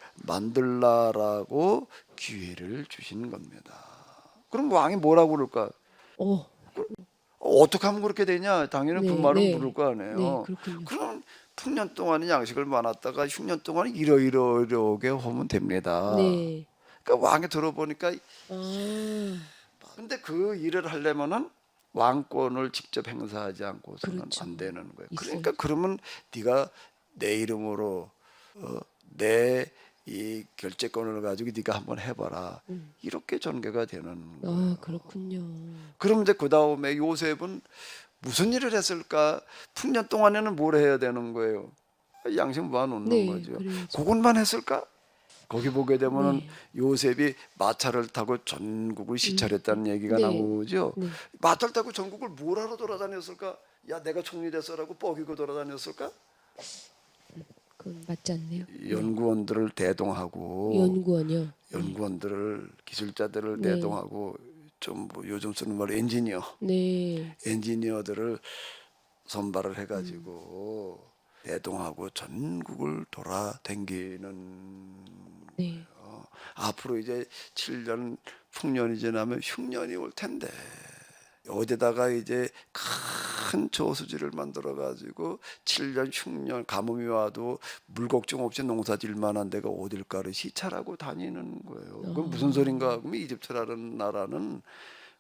Speaker 2: 만들라라고 기회를 주시는 겁니다. 그럼 왕이 뭐라고 그럴까? 어떻게 하면 그렇게 되냐? 당연히 그
Speaker 1: 네,
Speaker 2: 말을
Speaker 1: 네.
Speaker 2: 물을 거 아니에요.
Speaker 1: 네, 그렇군요.
Speaker 2: 그럼 풍년 동안은 양식을 많았다가 흉년 동안은 이러이러하게 하면 됩니다.
Speaker 1: 네.
Speaker 2: 그러니까 왕이 들어보니까
Speaker 1: 아,
Speaker 2: 근데 그 일을 하려면은 왕권을 직접 행사하지 않고서는
Speaker 1: 그렇죠.
Speaker 2: 안 되는 거예요.
Speaker 1: 있어야죠.
Speaker 2: 그러니까 그러면 네가 내 이름으로 내 이 결재권을 가지고 네가 한번 해봐라. 이렇게 전개가 되는 거예요.
Speaker 1: 아, 그렇군요.
Speaker 2: 그럼 이제 그 다음에 요셉은 무슨 일을 했을까? 풍년 동안에는 뭘 해야 되는 거예요? 양식 모아놓는
Speaker 1: 네,
Speaker 2: 거죠.
Speaker 1: 그래야죠.
Speaker 2: 그것만 했을까? 거기 보게 되면은
Speaker 1: 네.
Speaker 2: 요셉이 마차를 타고 전국을 시찰했다는 얘기가
Speaker 1: 네.
Speaker 2: 나오죠.
Speaker 1: 네.
Speaker 2: 마차를 타고 전국을 뭘 하러 돌아다녔을까? 야, 내가 총리 됐어라고 뻐기고 돌아다녔을까?
Speaker 1: 그건 맞지 않네요.
Speaker 2: 연구원들을 대동하고
Speaker 1: 연구원이요.
Speaker 2: 연구원들을 기술자들을
Speaker 1: 네.
Speaker 2: 대동하고 좀 뭐 요즘 쓰는 말
Speaker 1: 네.
Speaker 2: 엔지니어들을 선발을 해가지고 대동하고 전국을 돌아다니는
Speaker 1: 네.
Speaker 2: 앞으로 이제 7년 풍년이 지나면 흉년이 올 텐데 어디다가 이제 큰 저수지를 만들어 가지고 7년 흉년 가뭄이 와도 물 걱정 없이 농사질 만한 데가 어딜까를 시찰하고 다니는 거예요. 그건 무슨 소린가? 그러면 이집트라는 나라는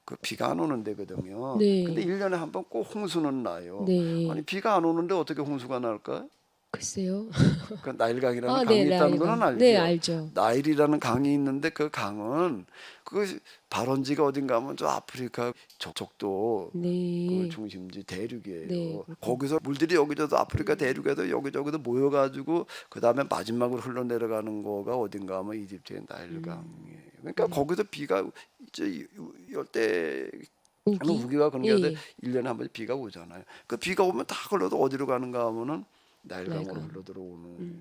Speaker 2: 그 비가 안 오는 데거든요. 근데
Speaker 1: 네.
Speaker 2: 1년에 한 번 꼭 홍수는 나요. 아니
Speaker 1: 네.
Speaker 2: 비가 안 오는데 어떻게 홍수가 날까?
Speaker 1: 글쎄요.
Speaker 2: 그 나일강이라는
Speaker 1: 아,
Speaker 2: 강이
Speaker 1: 네,
Speaker 2: 있다는 거는
Speaker 1: 나일강. 네,
Speaker 2: 알죠.
Speaker 1: 알죠.
Speaker 2: 나일이라는 강이 있는데 그 강은 그 발원지가 어딘가 하면 저 아프리카 적도 그
Speaker 1: 네.
Speaker 2: 중심지 대륙이에요.
Speaker 1: 네, 그렇군요.
Speaker 2: 거기서 물들이 여기저기 아프리카 대륙에도 여기저기도 모여가지고 그 다음에 마지막으로 흘러내려가는 거가 어딘가 하면 이집트의 나일강이에요. 그러니까
Speaker 1: 네.
Speaker 2: 거기서 비가 이제 열대
Speaker 1: 우기?
Speaker 2: 우기가 그런 게
Speaker 1: 예,
Speaker 2: 아니라
Speaker 1: 예.
Speaker 2: 1년에 한 번씩 비가 오잖아요. 그 비가 오면 다 흘러도 어디로 가는가 하면은 나일강으로
Speaker 1: 나일강.
Speaker 2: 흘러 들어오는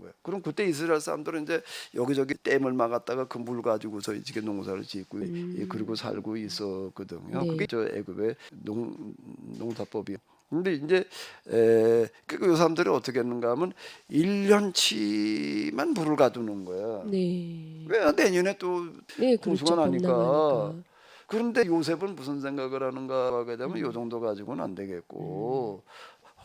Speaker 2: 거예요. 그럼 그때 이스라엘 사람들은 이제 여기저기 댐을 막았다가 그 물 가지고서 이제 농사를 짓고 그러고 살고 있었거든요.
Speaker 1: 네.
Speaker 2: 그게 저 애굽의 농사법이에요. 근데 이제 그 사람들이 어떻게 했는가 하면 1년치만 물을 가두는 거야.
Speaker 1: 네.
Speaker 2: 왜 내년에 또
Speaker 1: 네,
Speaker 2: 홍수가
Speaker 1: 그렇죠.
Speaker 2: 나니까.
Speaker 1: 범람하니까.
Speaker 2: 그런데 요셉은 무슨 생각을 하는가 하게 되면 요 정도 가지고는 안 되겠고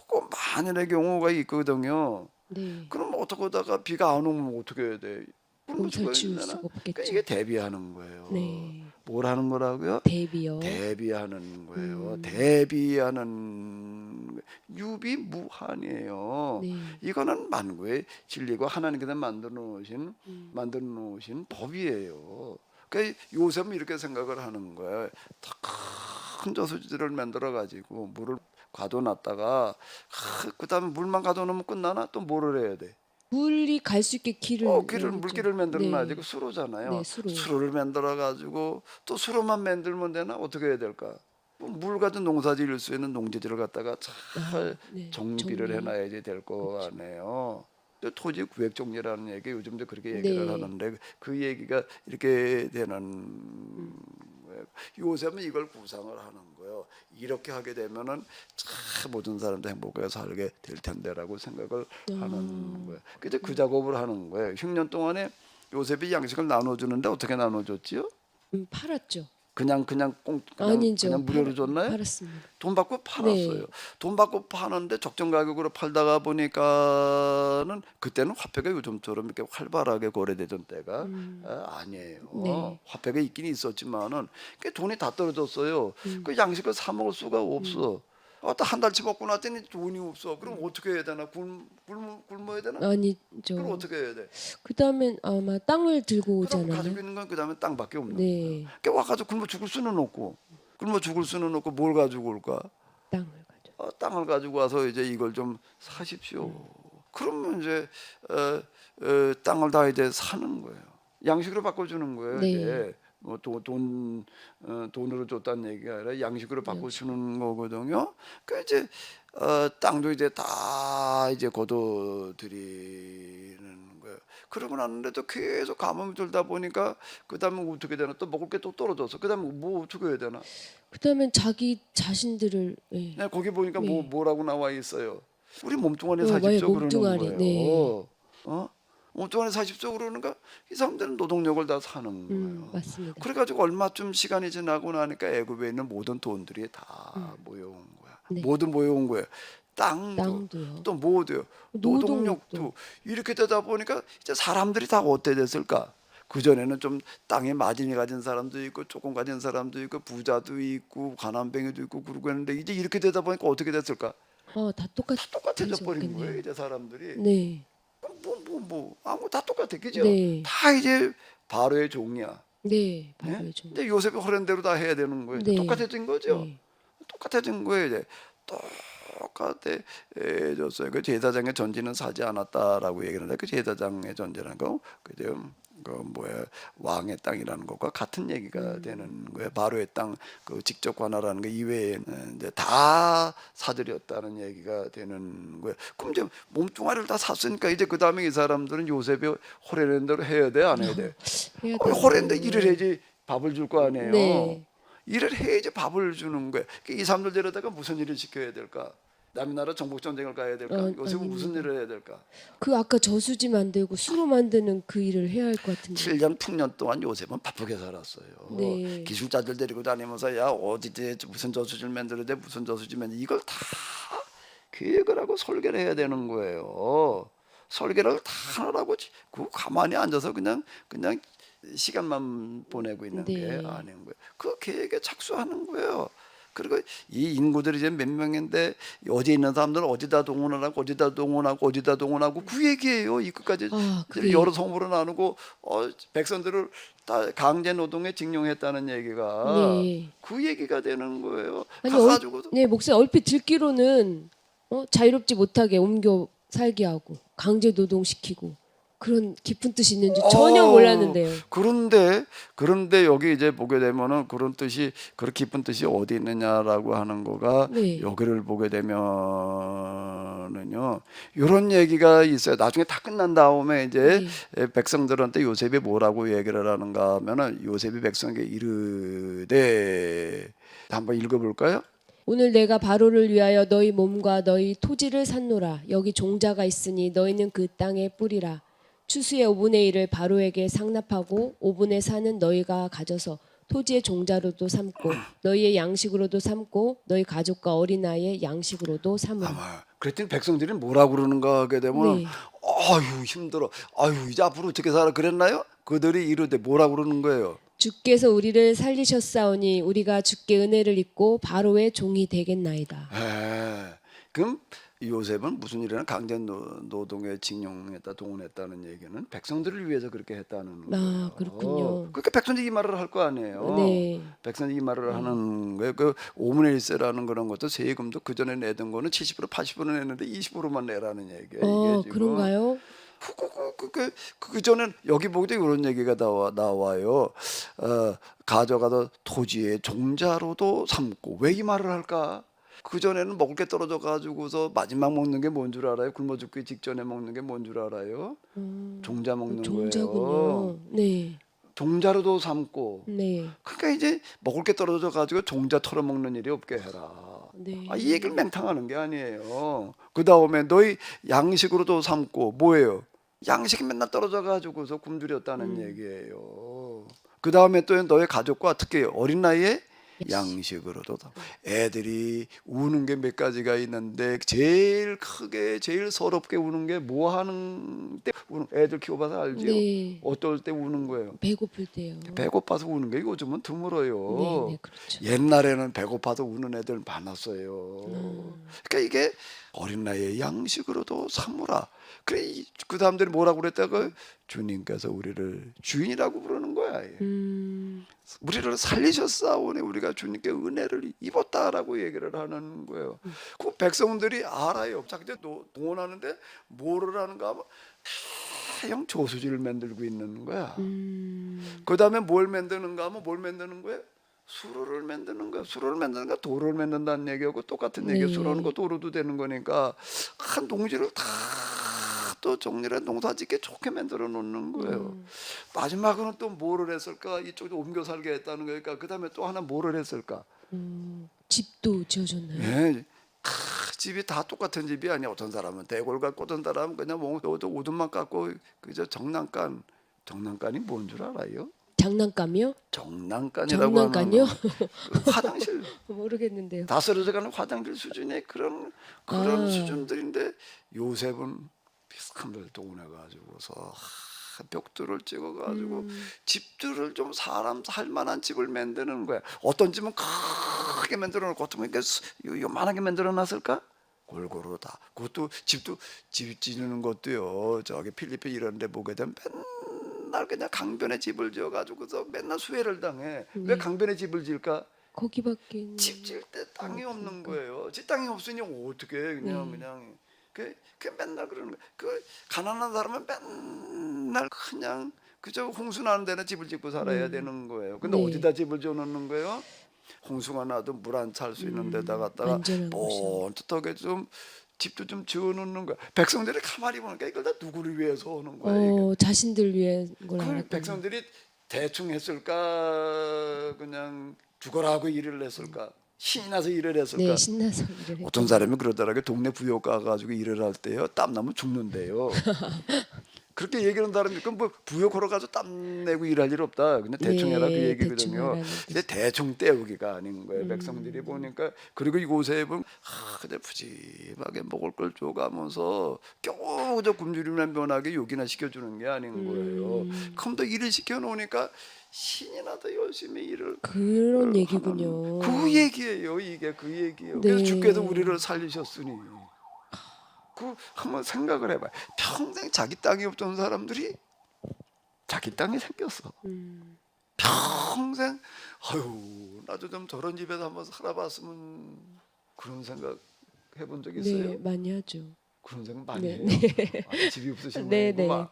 Speaker 2: 꼭 만일의 경우가 있거든요.
Speaker 1: 네.
Speaker 2: 그럼 어떡하다가 비가 안 오면 어떻게 해야 돼? 굶어
Speaker 1: 몸살
Speaker 2: 죽어야
Speaker 1: 지울
Speaker 2: 되나?
Speaker 1: 수가
Speaker 2: 그러니까
Speaker 1: 없겠죠.
Speaker 2: 이게 대비하는 거예요.
Speaker 1: 네.
Speaker 2: 뭘 하는 거라고요?
Speaker 1: 대비요.
Speaker 2: 대비하는 거예요. 대비하는 유비무한이에요.
Speaker 1: 네.
Speaker 2: 이거는 만고의 진리고 하나님께서 만들어 놓으신 법이에요. 그러니까 요셉은 이렇게 생각을 하는 거예요. 다 큰 저수지들을 만들어 가지고 물을 가둬놨다가 그다음에 물만 가둬놓으면 끝나나? 또 뭐를 해야 돼?
Speaker 1: 물이 갈 수 있게 길을
Speaker 2: 물길을 만들어 놔야지. 그
Speaker 1: 네.
Speaker 2: 수로잖아요.
Speaker 1: 네, 수로.
Speaker 2: 수로를 만들어 가지고 또 수로만 만들면 되나? 어떻게 해야 될까? 물 가진 농사 지을 수 있는 농지들을 갖다가 잘
Speaker 1: 네.
Speaker 2: 정비를
Speaker 1: 정리.
Speaker 2: 해놔야지 될 거
Speaker 1: 그렇죠.
Speaker 2: 아니에요. 또 토지 구획 정리라는 얘기 요즘도 그렇게
Speaker 1: 네.
Speaker 2: 얘기를 하는데 그 얘기가 이렇게 되는 거예요. 요셉은 이걸 구상을 하는 거예요. 이렇게 하게 되면은 참 모든 사람도 행복하게 살게 될 텐데라고 생각을 하는 거예요. 그래서 그 작업을 하는 거예요. 흉년 동안에 요셉이 양식을 나눠주는데 어떻게 나눠줬지요?
Speaker 1: 팔았죠.
Speaker 2: 그냥
Speaker 1: 아니죠.
Speaker 2: 무료로 줬나요?
Speaker 1: 팔았습니다.
Speaker 2: 돈 받고 팔았어요.
Speaker 1: 네.
Speaker 2: 돈 받고 파는데 적정 가격으로 팔다가 보니까는 그때는 화폐가 요즘처럼 이렇게 활발하게 거래되던 때가 아니에요.
Speaker 1: 네.
Speaker 2: 화폐가 있긴 있었지만은 그 돈이 다 떨어졌어요. 그 양식을 사 먹을 수가 없어. 한 달치 먹고 났더니 돈이 없어. 그럼 어떻게 해야 되나? 굶어야 되나? 그럼
Speaker 1: 아니죠.
Speaker 2: 어떻게 해야 돼?
Speaker 1: 그다음엔 아마 땅을 들고
Speaker 2: 그럼
Speaker 1: 오잖아요.
Speaker 2: 가지고 있는 건 그다음에 땅밖에 없는
Speaker 1: 네.
Speaker 2: 거예요. 그러니까 와가지고 굶어 죽을 수는 없고, 뭘 가지고 올까?
Speaker 1: 땅을 가져.
Speaker 2: 땅을 가지고 와서 이제 이걸 좀 사십시오. 그러면 이제 땅을 다 이제 사는 거예요. 양식으로 바꿔주는 거예요.
Speaker 1: 네.
Speaker 2: 이제 뭐 돈으로 줬다는 얘기가 아니라 양식으로 바꿔주는 거거든요. 그 이제 땅도 이제 다 이제 거둬들이는 거예요. 그러고 났는데도 계속 가뭄이 들다 보니까 그다음에 어떻게 되나? 또 먹을 게 또 떨어져서 그다음에 뭐 어떻게 해야 되나?
Speaker 1: 그다음엔 자기 자신들을 예.
Speaker 2: 네, 거기 보니까
Speaker 1: 네.
Speaker 2: 뭐라고 나와 있어요. 우리 몸뚱아리
Speaker 1: 맞아요.
Speaker 2: 사십시오 그러는
Speaker 1: 몸뚱아리.
Speaker 2: 거예요.
Speaker 1: 네.
Speaker 2: 몸뚱아리 사십시오 그러니까 이 사람들은 노동력을 다 사는 거예요.
Speaker 1: 맞습니다.
Speaker 2: 그래가지고 얼마쯤 시간이 지나고 나니까 애굽에 있는 모든 돈들이 다 모여온 거야.
Speaker 1: 네.
Speaker 2: 모두 모여온 거예요. 땅도
Speaker 1: 땅도요.
Speaker 2: 또 뭐도요. 노동력도 이렇게 되다 보니까 이제 사람들이 다 어때 됐을까? 그 전에는 좀 땅에 마진이 가진 사람도 있고 조금 가진 사람도 있고 부자도 있고 가난뱅이도 있고 그러고 했는데 이제 이렇게 되다 보니까 어떻게 됐을까?
Speaker 1: 다
Speaker 2: 똑같아져 버린
Speaker 1: 똑같아졌겠네요.
Speaker 2: 거예요 이제 사람들이.
Speaker 1: 네.
Speaker 2: 아무 다 똑같아, 그죠?
Speaker 1: 네.
Speaker 2: 다 이제 바로의 종이야.
Speaker 1: 네.
Speaker 2: 네?
Speaker 1: 바로의 종.
Speaker 2: 이제 요셉이 허른 대로 다 해야 되는 거예요.
Speaker 1: 네.
Speaker 2: 똑같아진 거죠.
Speaker 1: 네.
Speaker 2: 똑같아진 거예요 이제. 똑같아 줬어요. 그 제사장의 전지는 사지 않았다라고 얘기하는데 그 제사장의 전지라는 거 그죠? 그 뭐야 왕의 땅이라는 것과 같은 얘기가 되는 거예요. 바로의 땅 그 직접 관할하는 거 이외에는 이제 다 사들였다는 얘기가 되는 거예요. 그럼 이제 몸뚱아리를 다 샀으니까 이제 그 다음에 이 사람들은 요셉이 호래낸 대로 해야 돼, 안 해야 돼?
Speaker 1: 해야
Speaker 2: 호래인데
Speaker 1: 되는데.
Speaker 2: 일을 해야지 밥을 줄 거 아니에요.
Speaker 1: 네.
Speaker 2: 일을 해야지 밥을 주는 거예요. 이 사람들 데려다가 무슨 일을 시켜야 될까? 남의 나라 정복 전쟁을 가야 될까? 요셉은 무슨 일을 해야 될까?
Speaker 1: 그 아까 저수지 만들고 수로 만드는 그 일을 해야 할 것 같은데.
Speaker 2: 7년 풍년 동안 요셉은 바쁘게 살았어요.
Speaker 1: 네.
Speaker 2: 기술자들 데리고 다니면서 야 어디에 무슨 저수지를 만들어야 돼, 무슨 저수지 만들 이걸 다 계획을 하고 설계를 해야 되는 거예요. 설계를 다 하느라고 그 가만히 앉아서 그냥 시간만 보내고 있는 게
Speaker 1: 네.
Speaker 2: 아닌 거예요. 그 계획에 착수하는 거예요. 그리고 이 인구들이 이제 몇 명인데 어디 있는 사람들은 어디다 동원하고 어디다 동원하고 어디다 동원하고 그 얘기예요. 이 끝까지
Speaker 1: 아, 그게
Speaker 2: 여러 성으로 나누고 백성들을 다 강제 노동에 징용했다는 얘기가
Speaker 1: 네.
Speaker 2: 그 얘기가 되는 거예요.
Speaker 1: 아니
Speaker 2: 가가지고도
Speaker 1: 네, 목사님 얼핏 듣기로는 자유롭지 못하게 옮겨 살게 하고 강제 노동시키고 그런 깊은 뜻이 있는지 전혀 몰랐는데요.
Speaker 2: 그런데 여기 이제 보게 되면은 그런 뜻이 그렇게 깊은 뜻이 어디 있느냐라고 하는 거가
Speaker 1: 네.
Speaker 2: 여기를 보게 되면은요 이런 얘기가 있어요. 나중에 다 끝난 다음에 이제 백성들한테 요셉이 뭐라고 얘기를 하는가 하면은 요셉이 백성에게 이르되 한번 읽어볼까요?
Speaker 1: 오늘 내가 바로를 위하여 너희 몸과 너희 토지를 샀노라. 여기 종자가 있으니 너희는 그 땅에 뿌리라. 추수의 5분의 1을 바로에게 상납하고 5분의 4는 너희가 가져서 토지의 종자로도 삼고 너희의 양식으로도 삼고 너희 가족과 어린아이의 양식으로도 삼으라.
Speaker 2: 아마 그랬더니 백성들이 뭐라고 그러는가 하게 되면
Speaker 1: 네.
Speaker 2: 아유 힘들어 아유 이제 앞으로 어떻게 살아 그랬나요? 그들이 이르되 뭐라고 그러는 거예요?
Speaker 1: 주께서 우리를 살리셨사오니 우리가 주께 은혜를 입고 바로의 종이 되겠나이다.
Speaker 2: 그럼 요셉은 무슨 일이나 강제 노동에 징용했다 동원했다는 얘기는 백성들을 위해서 그렇게 했다는 거예요.
Speaker 1: 아, 그렇군요.
Speaker 2: 그러니까 백성들이 이 말을 할 거 아니에요.
Speaker 1: 네.
Speaker 2: 백성들이 이 말을 하는 거예요. 그 5분의 1세라는 그런 것도 세금도 그 전에 내던 거는 70% 80%는 냈는데 20%만 내라는 얘기예요. 이게 지금.
Speaker 1: 그런가요?
Speaker 2: 그 전엔 여기 보기도 이런 얘기가 나와요. 가져가서 토지의 종자로도 삼고 왜 이 말을 할까? 그 전에는 먹을 게 떨어져 가지고서 마지막 먹는 게 뭔 줄 알아요? 굶어 죽기 직전에 먹는 게 뭔 줄 알아요? 종자 먹는 거예요.
Speaker 1: 종자군요. 네.
Speaker 2: 종자로도 삼고.
Speaker 1: 네.
Speaker 2: 그러니까 이제 먹을 게 떨어져 가지고 종자 털어 먹는 일이 없게 해라.
Speaker 1: 네.
Speaker 2: 이 얘기를 맹탕하는 게 아니에요. 그 다음에 너희 양식으로도 삼고 뭐예요? 양식이 맨날 떨어져 가지고서 굶주렸다는 얘기예요. 그 다음에 또 너희 가족과 특히 어린 나이에 양식으로도 애들이 우는 게 몇 가지가 있는데 제일 크게 제일 서럽게 우는 게 뭐 하는 때 우는 애들 키워봐서 알지요?
Speaker 1: 네.
Speaker 2: 어떨 때 우는 거예요?
Speaker 1: 배고플 때요.
Speaker 2: 배고파서 우는 게 요즘은 드물어요.
Speaker 1: 네, 그렇죠.
Speaker 2: 옛날에는 배고파서 우는 애들 많았어요. 그러니까 이게 어린 나이에 양식으로도 삼으라. 그래 그 사람들이 뭐라고 그랬다가 주님께서 우리를 주인이라고 부르는 거야. 우리를 살리셨사오니 우리가 주님께 은혜를 입었다라고 얘기를 하는 거예요. 그 백성들이 알아요. 자, 근데 동원하는데 뭐를 하는가 하면 형 저수지를 만들고 있는 거야. 그 다음에 뭘 만드는가 하면 뭘 만드는 거예요? 수로를 만드는 거야. 수로를 만드는 거 도로를 만든다는 얘기하고 똑같은 얘기예요.
Speaker 1: 네.
Speaker 2: 수로는 거 도로도 되는 거니까 한 농지를 다 또 정리를 농사짓게 좋게 만들어 놓는 거예요. 마지막으로는 또 뭐를 했을까? 이쪽에 옮겨 살게 했다는 거니까 그 다음에 또 하나 뭐를 했을까?
Speaker 1: 집도 지어줬나요?
Speaker 2: 네. 집이 다 똑같은 집이 아니야. 어떤 사람은 대골 갖고 어떤 사람은 그냥 뭐 오줌만 갖고 그저 정난간이 뭔 줄 알아요?
Speaker 1: 장난감이요?
Speaker 2: 정난간이라고
Speaker 1: 장난감이요?
Speaker 2: 하는 그 화장실
Speaker 1: 모르겠는데요.
Speaker 2: 다 쓰러져가는 화장실 수준의 그런 수준들인데 요셉은 비슷한 걸 동원해가지고서 벽돌을 찍어가지고 집들을 좀 사람 살만한 집을 만드는 거야. 어떤 집은 크게 만들어놓고 어떤 건 요만하게 만들어놨을까? 골고루 다. 그것도 집 짓는 것도요. 저기 필리핀 이런 데 보게 되면 맨날 그냥 강변에 집을 지어가지고서 맨날 수해를 당해. 왜 강변에 집을 지을까?
Speaker 1: 거기밖에
Speaker 2: 집 지을 때 땅이 없는 거예요. 집 땅이 없으니 어떻게 그냥 그 맨날 그러는 거예요. 그 가난한 사람은 맨날 그냥 그저 홍수 나는 데는 집을 짓고 살아야 되는 거예요. 근데
Speaker 1: 네.
Speaker 2: 어디다 집을 지어놓는 거예요? 홍수가 나도 물 안 찰 수 있는 데다 갖다가
Speaker 1: 안전한 곳이요.
Speaker 2: bon듯하게 좀 집도 좀 지어놓는 거야. 백성들이 가만히 보니까 이걸 다 누구를 위해서 하는 거야 이게.
Speaker 1: 자신들 위해 걸
Speaker 2: 그
Speaker 1: 알았던.
Speaker 2: 백성들이 대충 했을까 그냥 죽어라 하고 일을 했을까 신이 나서 일을 했을까.
Speaker 1: 네, 신나서 일을
Speaker 2: 어떤
Speaker 1: 했던.
Speaker 2: 사람이 그러더라고요. 동네 부여 가가지고 일을 할 때요 땀 나면 죽는데요. 그렇게 얘기하는 사람이 그뭐 부여 걸어가지고 땀 내고 일할 일 없다. 그냥 대충 해라 그
Speaker 1: 네,
Speaker 2: 얘기거든요.
Speaker 1: 대충 하라는
Speaker 2: 근데 대충 때우기가 아닌 거예요. 백성들이 보니까. 그리고 이곳에 보면 근데 푸짐하게 먹을 걸 줘가면서 겨우 저 굶주림만 면하게 요기나 시켜주는 게 아닌 거예요. 그럼 더 일을 시켜놓으니까 신이나 더 열심히 일을
Speaker 1: 그런 얘기군요.
Speaker 2: 그 얘기예요. 이게 그 얘기예요.
Speaker 1: 네.
Speaker 2: 그래서 주께서 우리를 살리셨으니 그 한번 생각을 해봐요. 평생 자기 땅이 없던 사람들이 자기 땅이 생겼어. 평생 아유 나도 좀 저런 집에서 한번 살아봤으면 그런 생각 해본 적 있어요?
Speaker 1: 네, 많이 하죠.
Speaker 2: 그런 생각 많이
Speaker 1: 네,
Speaker 2: 해요. 집이 없으신
Speaker 1: 네,
Speaker 2: 분이구만.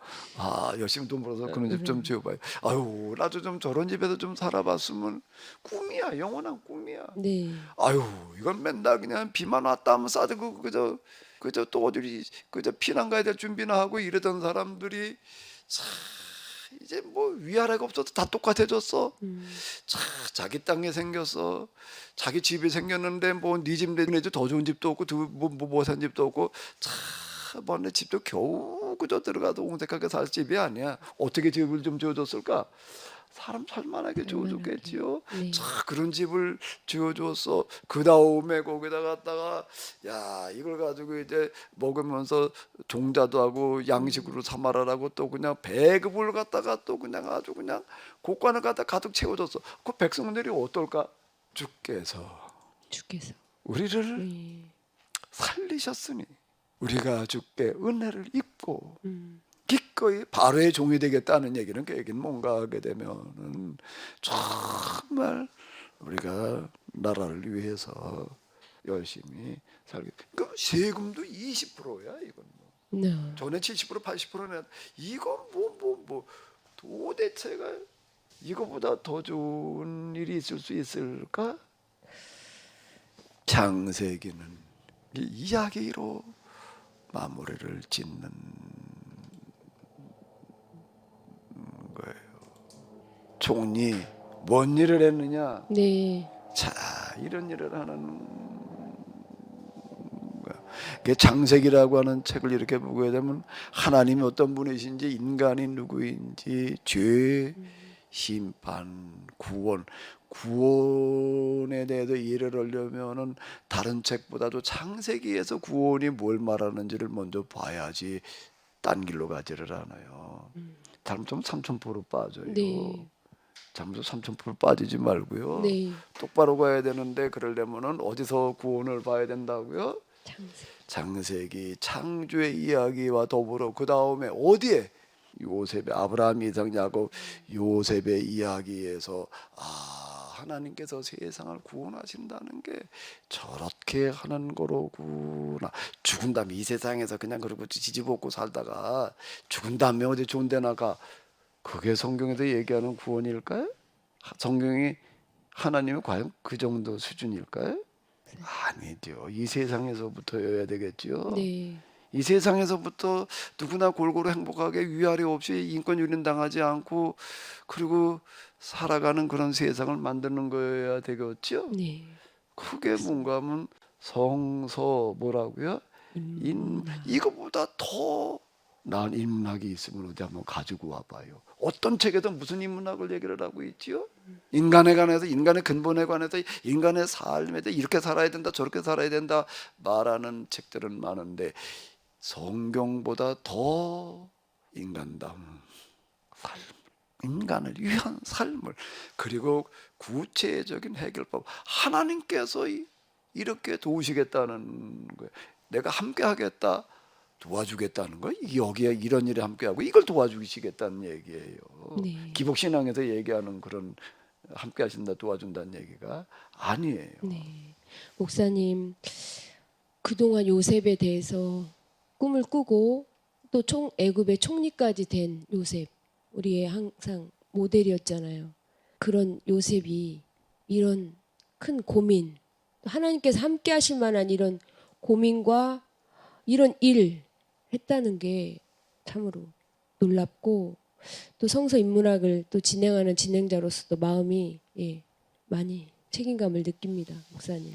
Speaker 2: 열심히 돈 벌어서 그런 집 좀 지어봐요. 아유 나도 좀 저런 집에서 좀 살아봤으면 꿈이야. 영원한 꿈이야.
Speaker 1: 네.
Speaker 2: 아유 이건 맨날 그냥 비만 왔다 하면 싸들고 그저 또 어디 그저 피난 가야 될 준비나 하고 이러던 사람들이 참 이제 뭐 위아래가 없어도 다 똑같아졌어. 자기 땅에 생겼어. 자기 집이 생겼는데 뭐 네 집 내도 더 좋은 집도 없고 뭐 산 집도 없고 뭐내 집도 겨우 그저 들어가도 옹색하게 살 집이 아니야. 어떻게 집을 좀 지어줬을까? 사람 살만하게 지어줬겠지요.
Speaker 1: 네.
Speaker 2: 그런 집을 지어줬어. 그 다음에 거기다 갖다가 야 이걸 가지고 이제 먹으면서 종자도 하고 양식으로 삼아라라고 또 그냥 배급을 갖다가 또 그냥 아주 그냥 곡관을 갖다 가득 채워줬어. 그 백성들이 어떨까? 주께서 우리를
Speaker 1: 네.
Speaker 2: 살리셨으니 우리가 주께 은혜를 입고 기꺼이 바로의 종이 되겠다는 얘기는 그 얘기는 뭔가 하게 되면은 정말 우리가 나라를 위해서 열심히 살게. 그 세금도 20%야 이건.
Speaker 1: 네.
Speaker 2: 전에 70% 80%는 이건 뭐 도대체가 이거보다 더 좋은 일이 있을 수 있을까? 창세기는 이 이야기로 마무리를 짓는 거예요. 총리 뭔 일을 했느냐?
Speaker 1: 네.
Speaker 2: 자 이런 일을 하는 거야. 그 창세기라고 하는 책을 이렇게 보게 되면 하나님이 어떤 분이신지 인간이 누구인지 죄, 심판, 구원에 대해서 이해를 하려면은 다른 책보다도 창세기에서 구원이 뭘 말하는지를 먼저 봐야지 딴 길로 가지를 않아요. 잘못하면 3000% 빠져요.
Speaker 1: 네.
Speaker 2: 잘못하면 3000% 빠지지 말고요.
Speaker 1: 네.
Speaker 2: 똑바로 가야 되는데 그러려면은 어디서 구원을 봐야 된다고요? 창세기 창조의 이야기와 더불어 그 다음에 어디에? 요셉의 아브라함, 이삭, 야곱, 요셉의 이야기에서 하나님께서 세상을 구원하신다는 게 저렇게 하는 거로구나. 죽은 다음에 이 세상에서 그냥 그러고 지지볶고 살다가 죽은 다음에 어디 좋은 데 나가. 그게 성경에서 얘기하는 구원일까요? 성경이 하나님이 과연 그 정도 수준일까요? 아니죠. 이 세상에서부터여야 되겠죠.
Speaker 1: 네.
Speaker 2: 이 세상에서부터 누구나 골고루 행복하게 위아래 없이 인권 유린당하지 않고 그리고 살아가는 그런 세상을 만드는 거여야 되겠죠.
Speaker 1: 네.
Speaker 2: 그게 뭔가 하면 성서 뭐라고요? 이거보다 더 나은 인문학이 있으면 어디 한번 가지고 와봐요. 어떤 책에도 무슨 인문학을 얘기를 하고 있지요? 인간에 관해서, 인간의 근본에 관해서, 인간의 삶에 대해 이렇게 살아야 된다 저렇게 살아야 된다 말하는 책들은 많은데 성경보다 더 인간다운 삶, 인간을 위한 삶을 그리고 구체적인 해결법 하나님께서 이렇게 도우시겠다는 거예요. 내가 함께 하겠다 도와주겠다는 거 여기에 이런 일에 함께하고 이걸 도와주시겠다는 얘기예요.
Speaker 1: 네.
Speaker 2: 기복신앙에서 얘기하는 그런 함께 하신다 도와준다는 얘기가 아니에요.
Speaker 1: 네. 목사님, 그동안 요셉에 대해서 꿈을 꾸고 또 애굽의 총리까지 된 요셉, 우리의 항상 모델이었잖아요. 그런 요셉이 이런 큰 고민, 하나님께서 함께 하실 만한 이런 고민과 이런 일 했다는 게 참으로 놀랍고, 또 성서 인문학을 또 진행하는 진행자로서도 마음이 많이 책임감을 느낍니다, 목사님.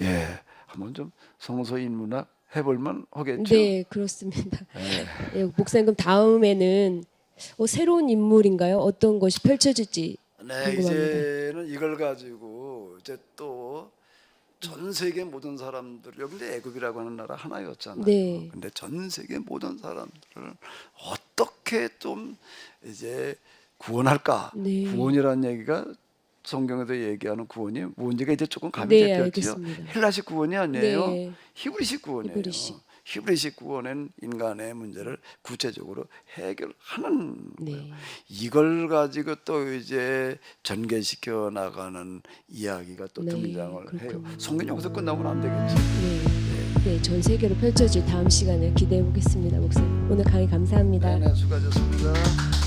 Speaker 2: 예, 한번 좀 성서 인문학 해볼만 하겠죠.
Speaker 1: 네, 그렇습니다.
Speaker 2: 예.
Speaker 1: 예, 목사님, 그럼 다음에는 새로운 인물인가요? 어떤 것이 펼쳐질지
Speaker 2: 네,
Speaker 1: 궁금합니다.
Speaker 2: 이제는 이걸 가지고 이제 또 전 세계 모든 사람들, 여기 이제 애굽이라고 하는 나라 하나였잖아요.
Speaker 1: 네.
Speaker 2: 근데 전 세계 모든 사람들을 어떻게 좀 이제 구원할까?
Speaker 1: 네.
Speaker 2: 구원이라는 얘기가 성경에서 얘기하는 구원이 뭔지가 이제 조금 감이
Speaker 1: 네,
Speaker 2: 잡혔지요.
Speaker 1: 알겠습니다.
Speaker 2: 헬라식 구원이 아니에요.
Speaker 1: 네.
Speaker 2: 히브리식 구원이에요. 히브리식 구원은 인간의 문제를 구체적으로 해결하는 거예요.
Speaker 1: 네.
Speaker 2: 이걸 가지고 또 이제 전개시켜 나가는 이야기가 또
Speaker 1: 네,
Speaker 2: 등장을 해요.
Speaker 1: 그렇군요.
Speaker 2: 성경 여기서 끝나면 안 되겠지.
Speaker 1: 네, 전 세계로 펼쳐질 다음 시간을 기대해 보겠습니다, 목사님. 오늘 강의 감사합니다.
Speaker 2: 네, 수고하셨습니다.